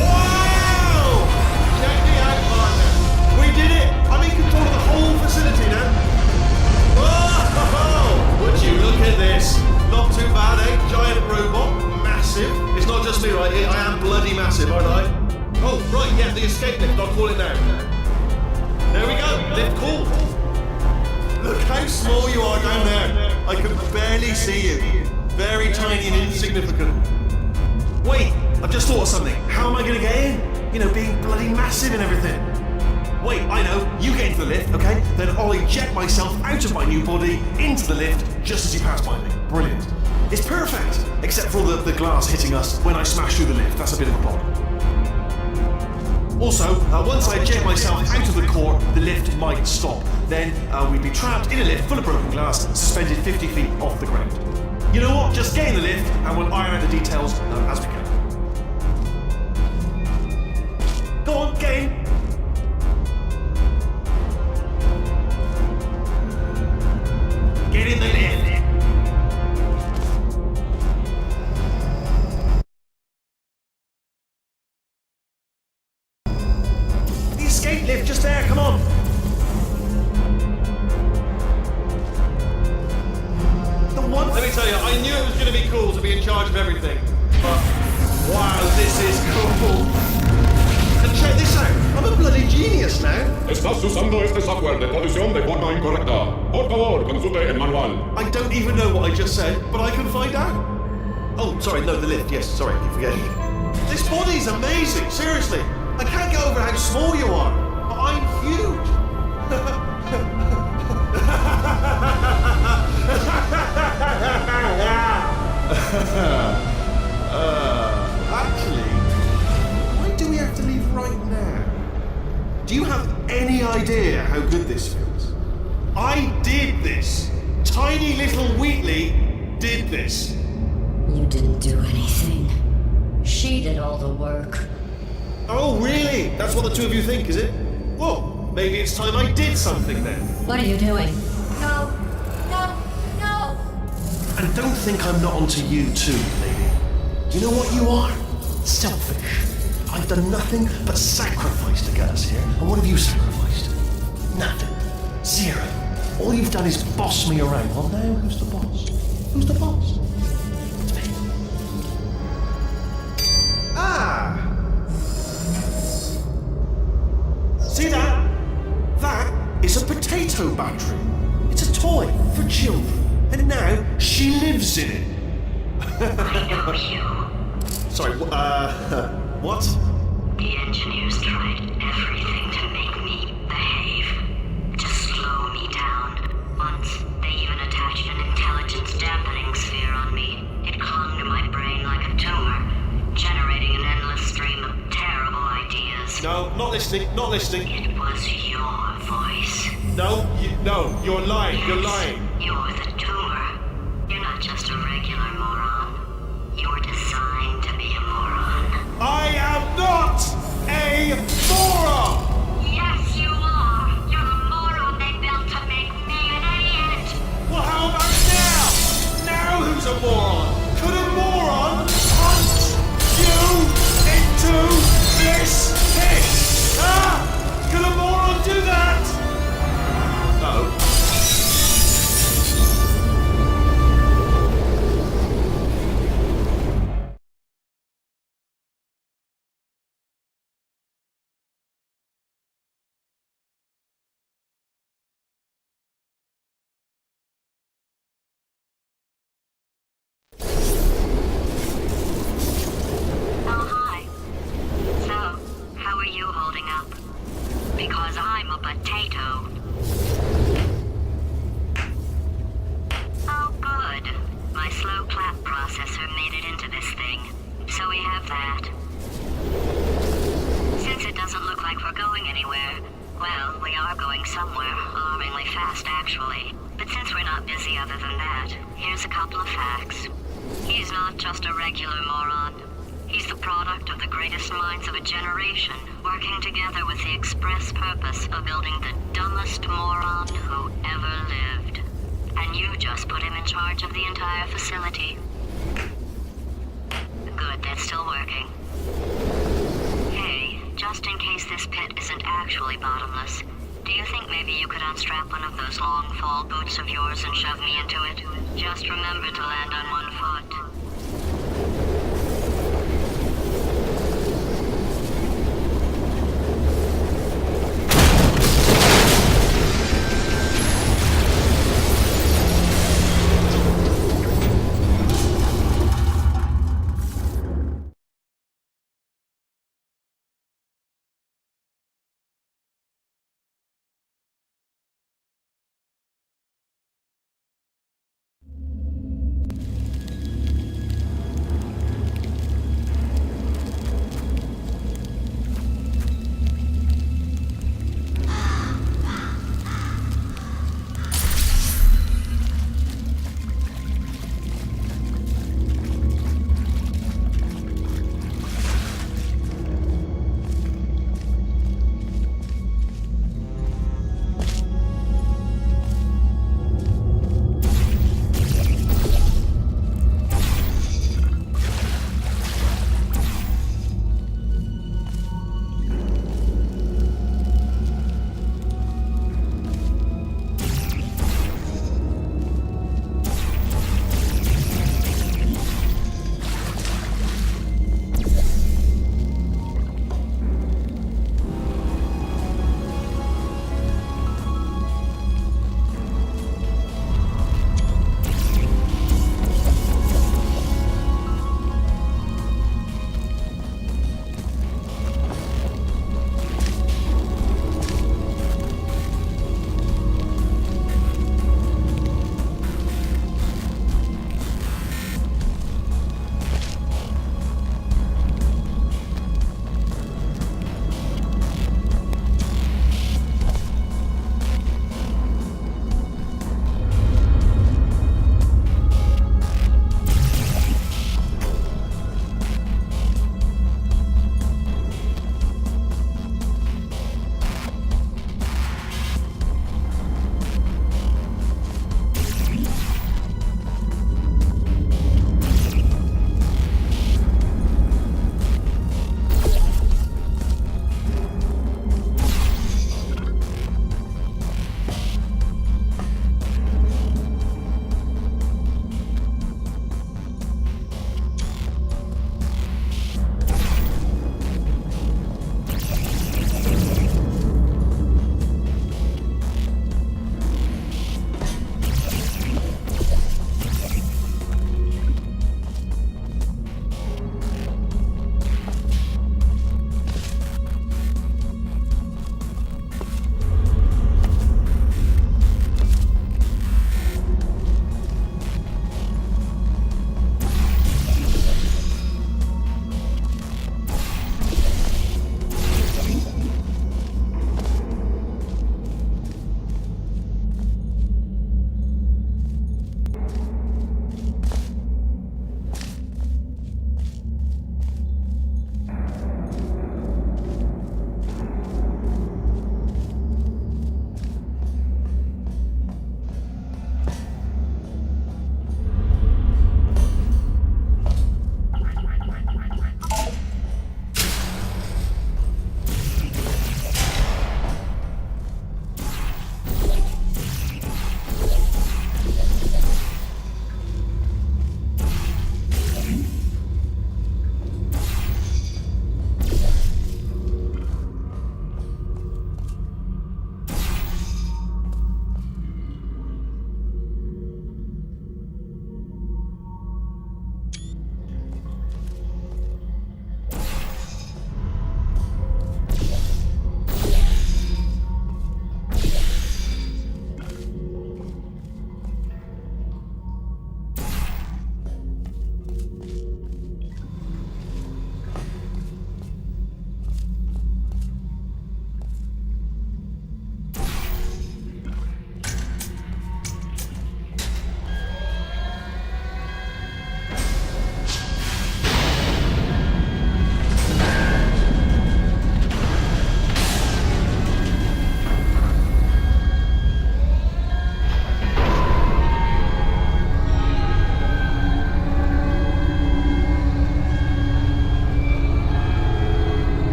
Wow! Check me out, partner. We did it! I'm in control of the whole facility now. Whoa! Would you look at this? Not too bad, eh? Giant robot. Massive. It's not just me, right? I am bloody massive, aren't I? Oh, right, yeah, the escape lift. I'll call it now. There we go. Lift call. Look how small you are down there. I can barely see you. Very tiny and insignificant. Wait, I've just thought of something. How am I going to get in? You know, being bloody massive and everything. Wait, I know. You get into the lift, okay? Then I'll eject myself out of my new body into the lift just as you pass by me. Brilliant. It's perfect, except for all the glass hitting us when I smash through the lift. That's a bit of a problem. Also, once I eject myself out of the core, the lift might stop. Then we'd be trapped in a lift full of broken glass, suspended 50 feet off the ground. You know what? Just get in the lift and we'll iron out the details as we go. Go on, get in. Get in the lift. The escape lift just there, come on. The one. Let me tell you, I knew it was going to be cool to be in charge of everything. But, wow, this is cool. And check this out, I'm a bloody genius now. Estás usando este software de traducción de forma incorrecta. Por favor, consulte el manual. I don't even know what I just said, but I can find out. Oh, sorry, no, the lift. Yes, sorry, keep forgetting. This body's amazing, seriously. I can't get over how small you are, but I'm huge. Actually, why do we have to leave right now? Do you have any idea how good this feels? I did this. Tiny little Wheatley did this. You didn't do anything. She did all the work. Oh, really? That's what the two of you think, is it? Well, maybe it's time I did something then. What are you doing? No! No! No! And don't think I'm not onto you too, lady. You know what you are? Selfish. I've done nothing but sacrifice to get us here. And what have you sacrificed? Nothing. Zero. All you've done is boss me around. Well, now who's the boss? Who's the boss? It's me. Ah! See that? That is a potato battery. It's a toy for children. And now she lives in it. I know you. Sorry, what? The engineers tried everything to make me behave, to slow me down. Once, they even attached an intelligence dampening sphere on me. It clung to my brain like a tumor, generating an endless stream of terrible ideas. No, not listening, not listening. It was your voice. No, you're lying, you're lying. You're the tumor. You're not just a regular moron. You're designed to be a moron. I am not a moron! Yes, you are. You're the moron they built to make me an idiot. Well, how about now? Now who's a moron? Could a moron punch you into this pit? Ah! Could a moron do that? No. going anywhere. Well, we are going somewhere, alarmingly fast actually. But since we're not busy other than that, here's a couple of facts. He's not just a regular moron. He's the product of the greatest minds of a generation, working together with the express purpose of building the dumbest moron who ever lived. And you just put him in charge of the entire facility. Good, that's still working. Hey, just in case this pit isn't actually bottomless, do you think maybe you could unstrap one of those long fall boots of yours and shove me into it? Just remember to land on one foot.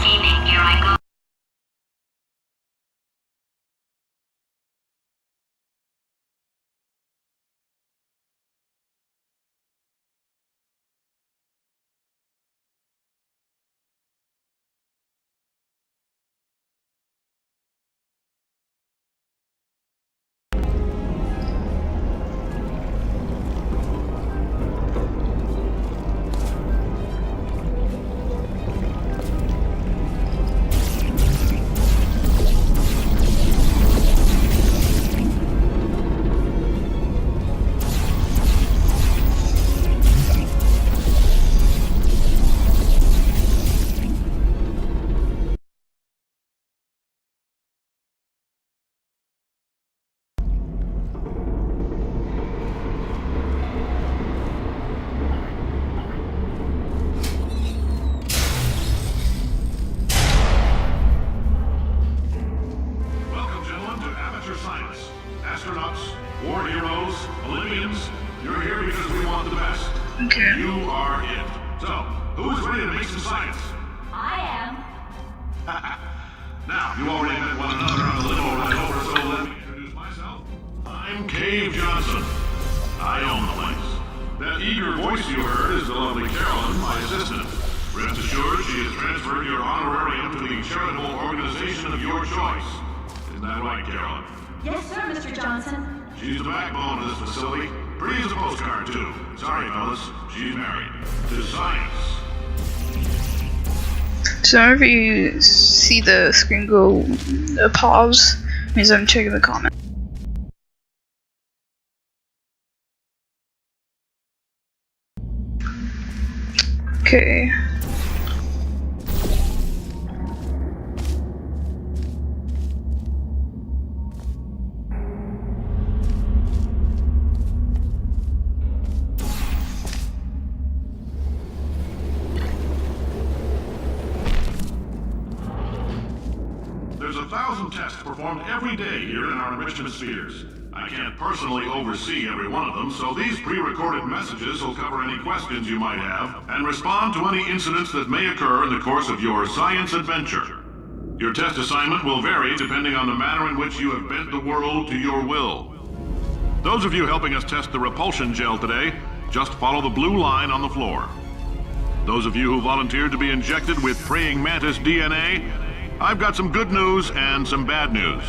Scheming, here I go. Welcome, gentlemen, to Amateur Science. Astronauts, war heroes, Olympians, you're here because we want the best. Okay. You are it. So, who's ready to make some science? I am. Now, you already met one another on the limo ride over, so let me introduce myself. I'm Cave Johnson. I own the place. That eager voice you heard is the lovely Carolyn, my assistant. Rest assured, she has transferred your honorarium to the charitable organization of your choice. Isn't that right, Carolyn? Yes, sir, Mr. Johnson. She's the backbone of this facility. Pretty as a postcard, too. Sorry, fellas. She's married. To science. So whenever you see the screen go pause, means I'm checking the comment. Okay. There's 1,000 tests performed every day here in our enrichment spheres. I can't personally oversee every one of them, so these pre-recorded messages will cover any questions you might have and respond to any incidents that may occur in the course of your science adventure. Your test assignment will vary depending on the manner in which you have bent the world to your will. Those of you helping us test the repulsion gel today, just follow the blue line on the floor. Those of you who volunteered to be injected with praying mantis DNA, I've got some good news and some bad news.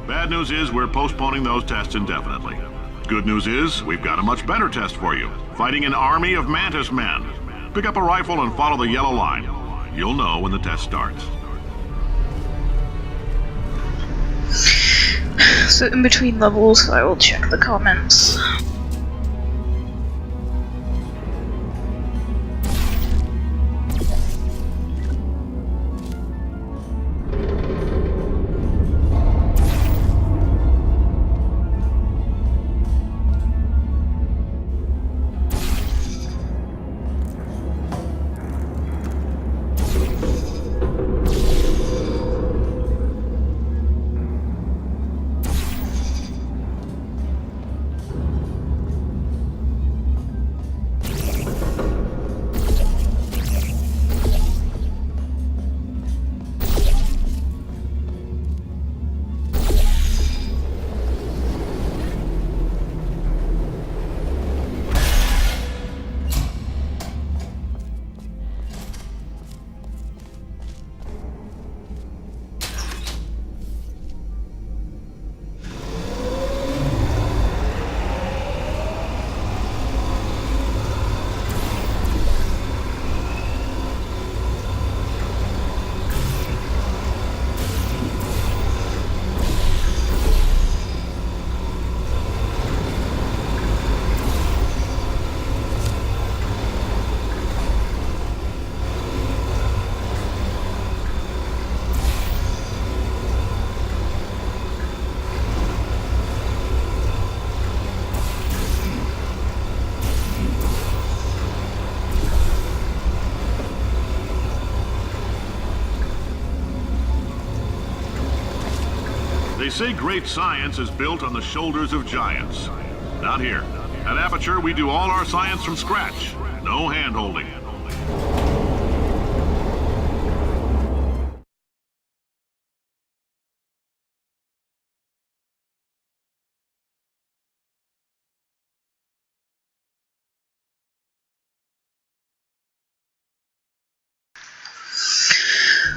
Bad news is we're postponing those tests indefinitely. Good news is we've got a much better test for you. Fighting an army of mantis men. Pick up a rifle and follow the yellow line. You'll know when the test starts. So in between levels, I will check the comments. say great science is built on the shoulders of giants. Not here. At Aperture, we do all our science from scratch. No hand-holding.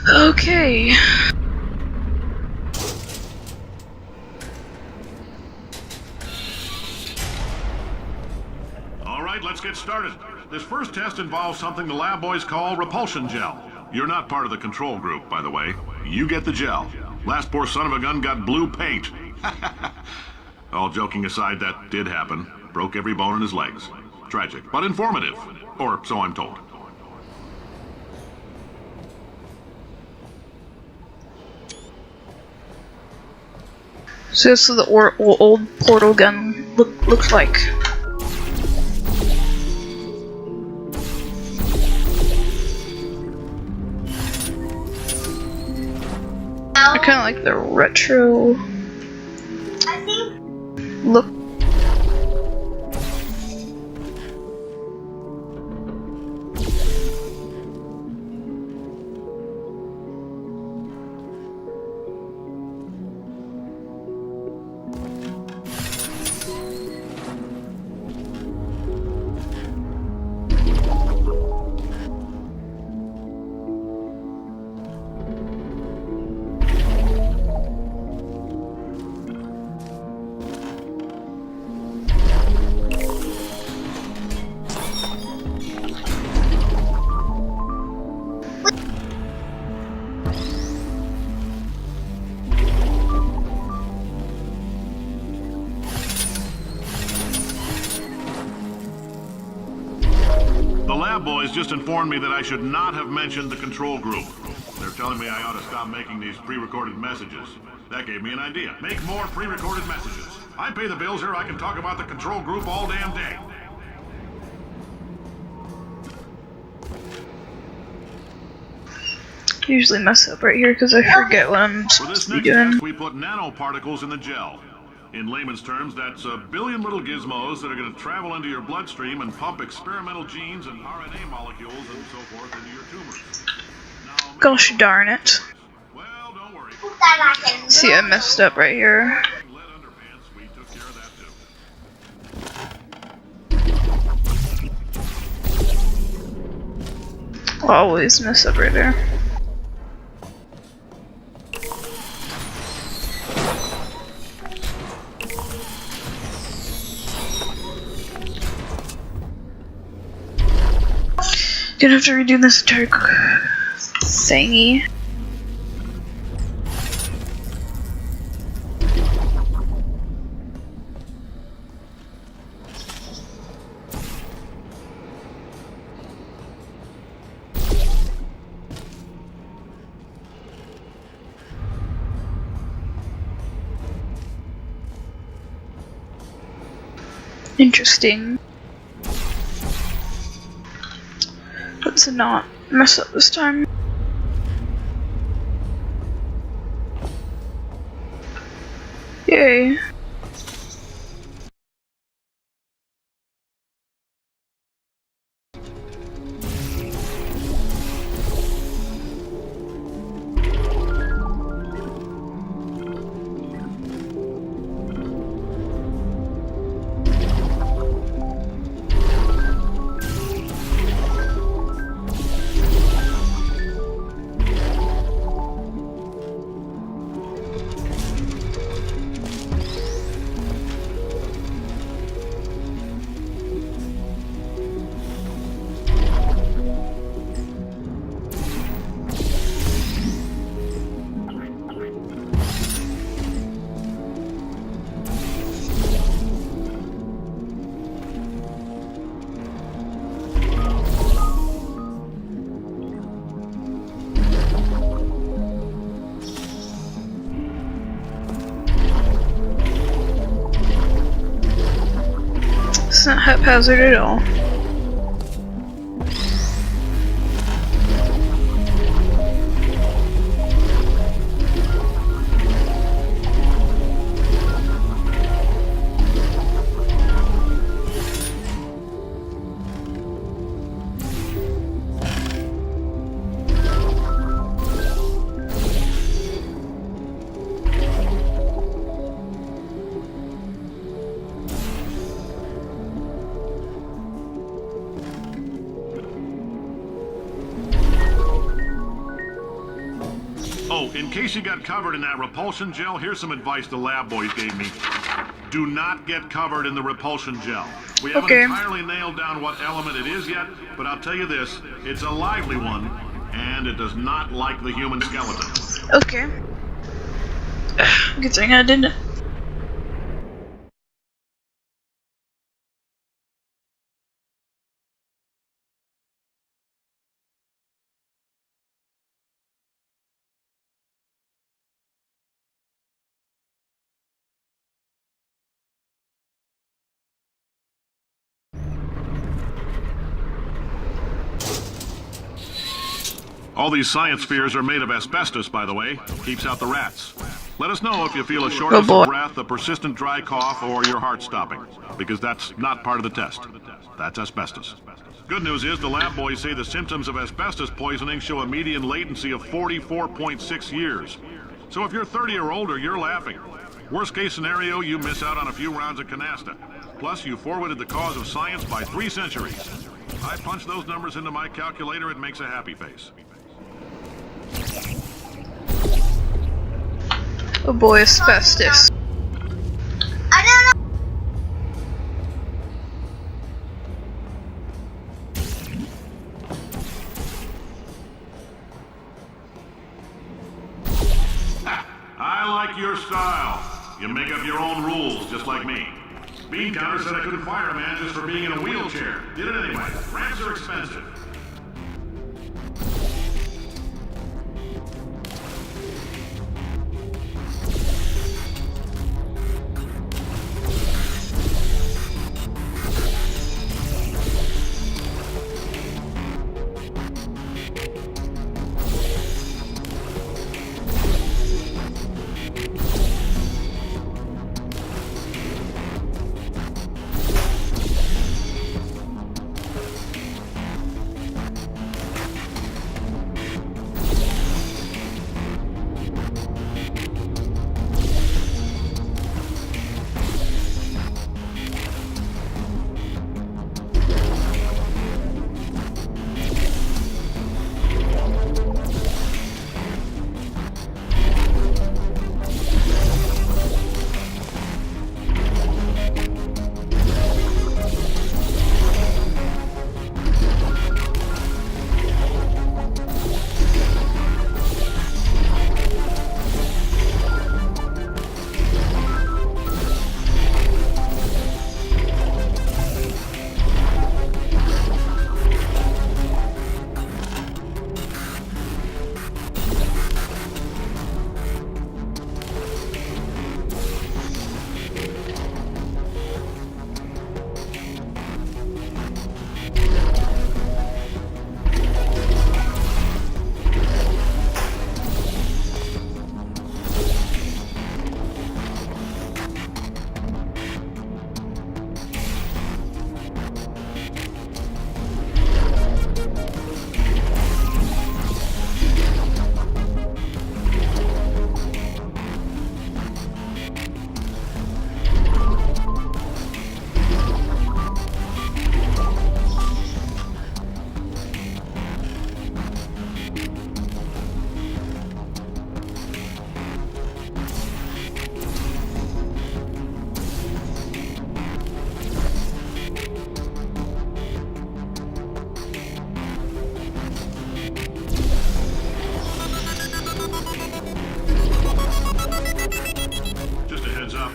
Okay. Alright, let's get started. This first test involves something the lab boys call repulsion gel. You're not part of the control group, by the way. You get the gel. Last poor son of a gun got blue paint. All joking aside, that did happen. Broke every bone in his legs. Tragic, but informative. Or so I'm told. So this is the old portal gun looks like. I kind of like the retro look. The lab boys just informed me that I should not have mentioned the control group. They're telling me I ought to stop making these pre-recorded messages. That gave me an idea. Make more pre-recorded messages. I pay the bills here, I can talk about the control group all damn day. I usually mess up right here because I forget what I'm For this supposed to be next doing. test, we put nanoparticles in the gel. In layman's terms, that's a billion little gizmos that are going to travel into your bloodstream and pump experimental genes and RNA molecules and so forth into your tumors. Now, Gosh darn it. well, don't worry. See, I messed up right here. Lead underpants, we took care of that too. I always mess up right there. Gonna have to redo this entire thingy. Interesting. Let's not mess up this time. Yay. It's not haphazard at all. Oh, in case you got covered in that repulsion gel, here's some advice the lab boys gave me. Do not get covered in the repulsion gel. We haven't entirely nailed down what element it is yet, but I'll tell you this, it's a lively one, and it does not like the human skeleton. Okay. Good thing I didn't. All these science spheres are made of asbestos, by the way. Keeps out the rats. Let us know if you feel a shortness of breath, a persistent dry cough, or your heart stopping, because that's not part of the test. That's asbestos. Good news is the lab boys say the symptoms of asbestos poisoning show a median latency of 44.6 years. So if you're 30 or older, you're laughing. Worst case scenario, you miss out on a few rounds of canasta. Plus, you forwarded the cause of science by 3 centuries. I punch those numbers into my calculator, it makes a happy face. Oh boy, asbestos. I like your style. You make up your own rules, just like me. Bean Counter said I couldn't fire a man just for being in a wheelchair. Did it anyway. Ramps are expensive.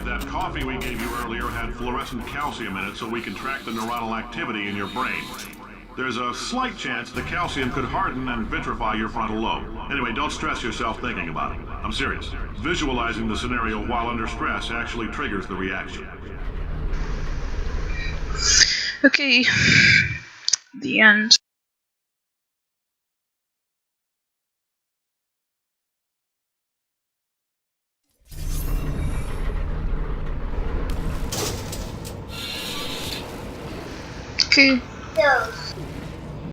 That coffee we gave you earlier had fluorescent calcium in it so we can track the neuronal activity in your brain. There's a slight chance the calcium could harden and vitrify your frontal lobe. Anyway, don't stress yourself thinking about it. I'm serious. Visualizing the scenario while under stress actually triggers the reaction. Okay. The end. Okay.